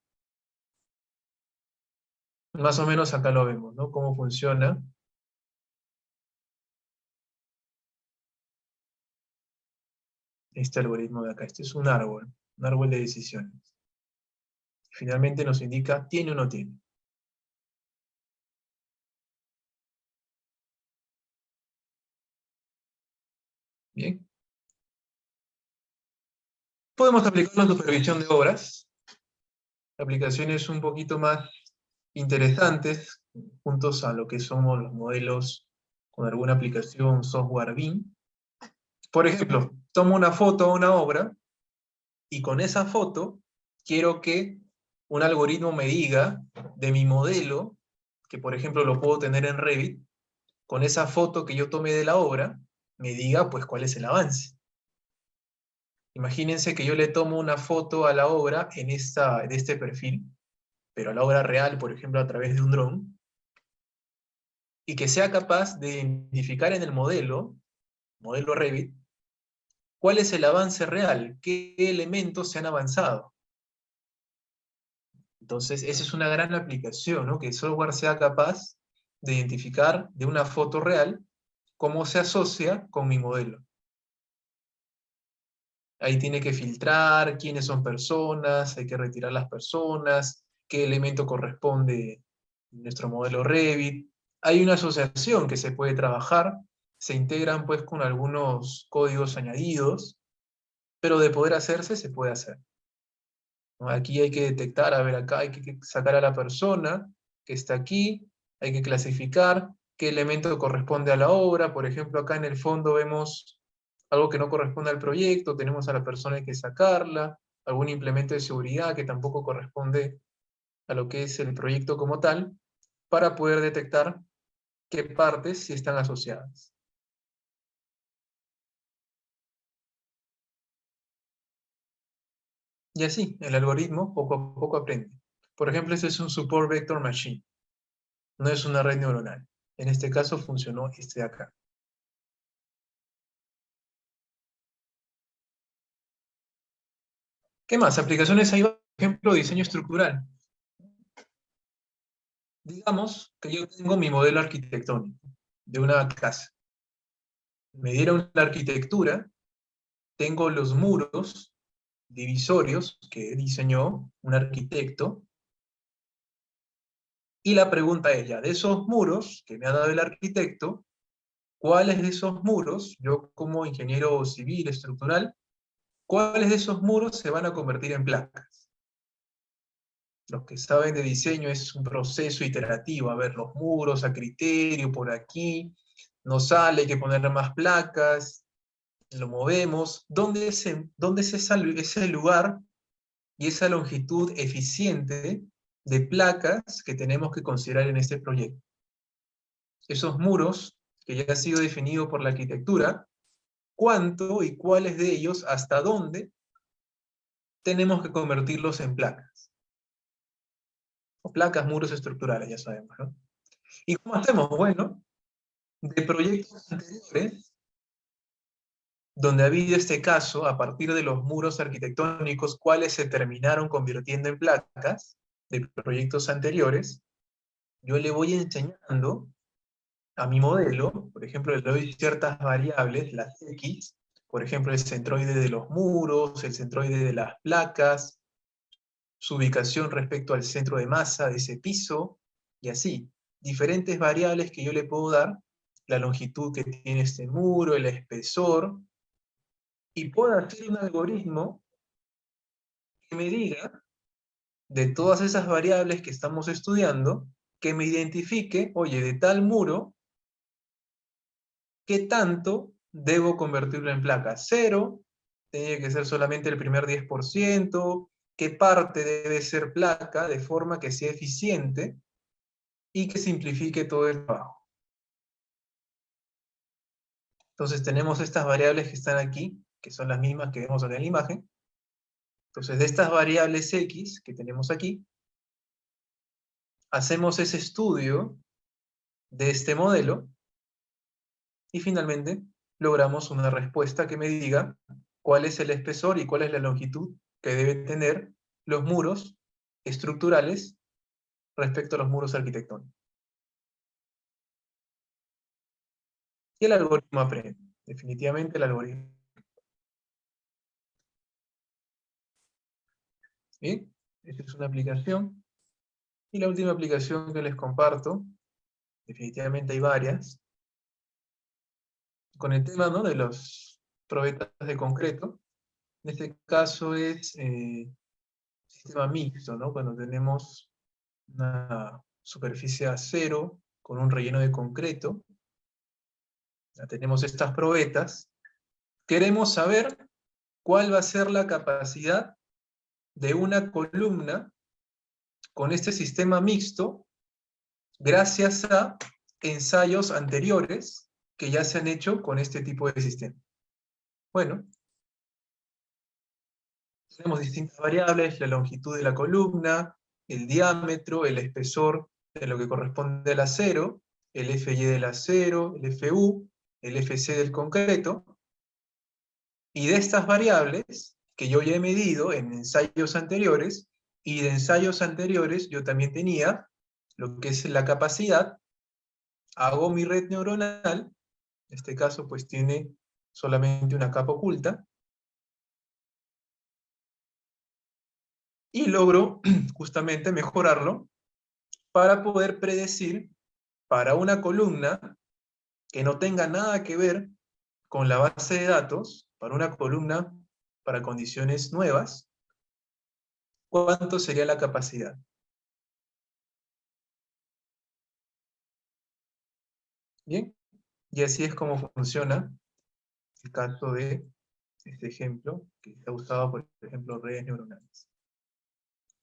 Más o menos acá lo vemos, ¿no? Cómo funciona este algoritmo de acá. Este es un árbol de decisiones. Finalmente nos indica, ¿tiene o no tiene? Bien. Podemos aplicar la supervisión de obras. Aplicaciones un poquito más interesantes, juntos a lo que somos los modelos con alguna aplicación software BIM. Por ejemplo, tomo una foto a una obra y con esa foto quiero que un algoritmo me diga de mi modelo, que por ejemplo lo puedo tener en Revit, con esa foto que yo tomé de la obra, me diga pues cuál es el avance. Imagínense que yo le tomo una foto a la obra en este perfil, pero a la obra real, por ejemplo, a través de un dron, y que sea capaz de identificar en el modelo Revit, cuál es el avance real, qué elementos se han avanzado. Entonces, esa es una gran aplicación, ¿no? Que el software sea capaz de identificar de una foto real cómo se asocia con mi modelo. Ahí tiene que filtrar quiénes son personas, hay que retirar las personas, qué elemento corresponde en nuestro modelo Revit. Hay una asociación que se puede trabajar, se integran pues con algunos códigos añadidos, pero de poder hacerse, se puede hacer. ¿No? Aquí hay que detectar, a ver, acá hay que sacar a la persona que está aquí, hay que clasificar qué elemento corresponde a la obra. Por ejemplo, acá en el fondo vemos algo que no corresponde al proyecto, tenemos a la persona, hay que sacarla, algún implemento de seguridad que tampoco corresponde a lo que es el proyecto como tal, para poder detectar qué partes sí están asociadas. Y así, el algoritmo poco a poco aprende. Por ejemplo, este es un Support Vector Machine, no es una red neuronal. En este caso funcionó este de acá. ¿Qué más? Aplicaciones hay, por ejemplo, diseño estructural. Digamos que yo tengo mi modelo arquitectónico de una casa. Me dieron la arquitectura, tengo los muros divisorios que diseñó un arquitecto, y la pregunta es ya, de esos muros que me ha dado el arquitecto, ¿cuáles de esos muros, yo como ingeniero civil estructural, cuáles de esos muros se van a convertir en placas? Los que saben de diseño es un proceso iterativo, a ver, los muros a criterio por aquí, no sale, hay que poner más placas, lo movemos. ¿Dónde es ese lugar y esa longitud eficiente de placas que tenemos que considerar en este proyecto? Esos muros que ya han sido definidos por la arquitectura, ¿cuánto y cuáles de ellos, hasta dónde tenemos que convertirlos en placas? O placas, muros estructurales, ya sabemos, ¿no? ¿Y cómo hacemos? Bueno, de proyectos anteriores, donde ha habido este caso, a partir de los muros arquitectónicos, cuáles se terminaron convirtiendo en placas, de proyectos anteriores, yo le voy enseñando a mi modelo, por ejemplo, le doy ciertas variables, las X, por ejemplo, el centroide de los muros, el centroide de las placas, su ubicación respecto al centro de masa de ese piso, y así. Diferentes variables que yo le puedo dar, la longitud que tiene este muro, el espesor, y puedo hacer un algoritmo que me diga, de todas esas variables que estamos estudiando, que me identifique, oye, de tal muro, ¿qué tanto debo convertirlo en placa? Cero, tiene que ser solamente el primer 10%, qué parte debe ser placa, de forma que sea eficiente, y que simplifique todo el trabajo. Entonces tenemos estas variables que están aquí, que son las mismas que vemos en la imagen. Entonces de estas variables X que tenemos aquí, hacemos ese estudio de este modelo, y finalmente logramos una respuesta que me diga cuál es el espesor y cuál es la longitud que deben tener los muros estructurales respecto a los muros arquitectónicos. Y el algoritmo aprende. Definitivamente el algoritmo. Bien, esta es una aplicación. Y la última aplicación que les comparto, definitivamente hay varias, con el tema, ¿no?, de los probetas de concreto. En este caso es sistema mixto, ¿no? Cuando tenemos una superficie de acero con un relleno de concreto, ya tenemos estas probetas, queremos saber cuál va a ser la capacidad de una columna con este sistema mixto gracias a ensayos anteriores que ya se han hecho con este tipo de sistema. Bueno, tenemos distintas variables, la longitud de la columna, el diámetro, el espesor de lo que corresponde al acero, el FY del acero, el FU, el FC del concreto, y de estas variables, que yo ya he medido en ensayos anteriores, y de ensayos anteriores yo también tenía lo que es la capacidad, hago mi red neuronal, en este caso pues tiene solamente una capa oculta, y logro justamente mejorarlo para poder predecir para una columna que no tenga nada que ver con la base de datos, para una columna para condiciones nuevas, cuánto sería la capacidad. Bien, y así es como funciona el caso de este ejemplo, que está usado, por ejemplo, redes neuronales.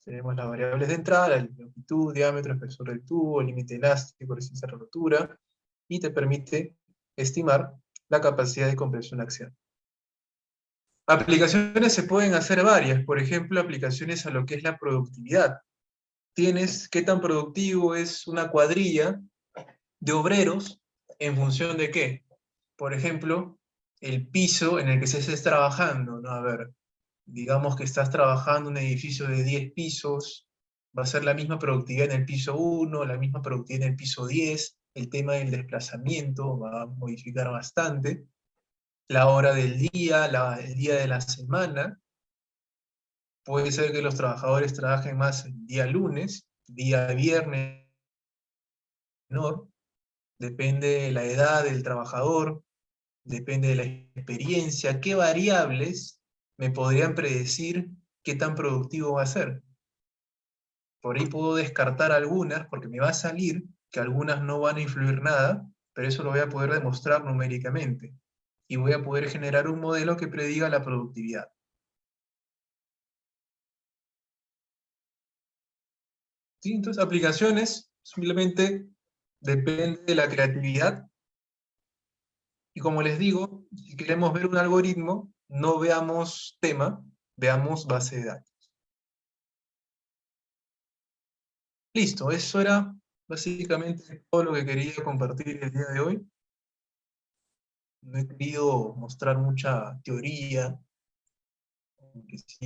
Tenemos las variables de entrada, la longitud, diámetro, espesor del tubo, límite elástico, resistencia a rotura, y te permite estimar la capacidad de compresión axial. Aplicaciones se pueden hacer varias, por ejemplo, aplicaciones a lo que es la productividad. Tienes qué tan productivo es una cuadrilla de obreros en función de qué. Por ejemplo, el piso en el que se estés trabajando, ¿no? A ver, digamos que estás trabajando en un edificio de 10 pisos, va a ser la misma productividad en el piso 1, la misma productividad en el piso 10, el tema del desplazamiento va a modificar bastante, la hora del día, el día de la semana, puede ser que los trabajadores trabajen más el día lunes, día viernes, menor, depende de la edad del trabajador, depende de la experiencia, qué variables me podrían predecir qué tan productivo va a ser. Por ahí puedo descartar algunas, porque me va a salir que algunas no van a influir nada, pero eso lo voy a poder demostrar numéricamente. Y voy a poder generar un modelo que prediga la productividad. ¿Sí? Entonces, aplicaciones simplemente depende de la creatividad. Y como les digo, si queremos ver un algoritmo, no veamos tema, veamos base de datos. Listo, eso era básicamente todo lo que quería compartir el día de hoy. No he querido mostrar mucha teoría, aunque sí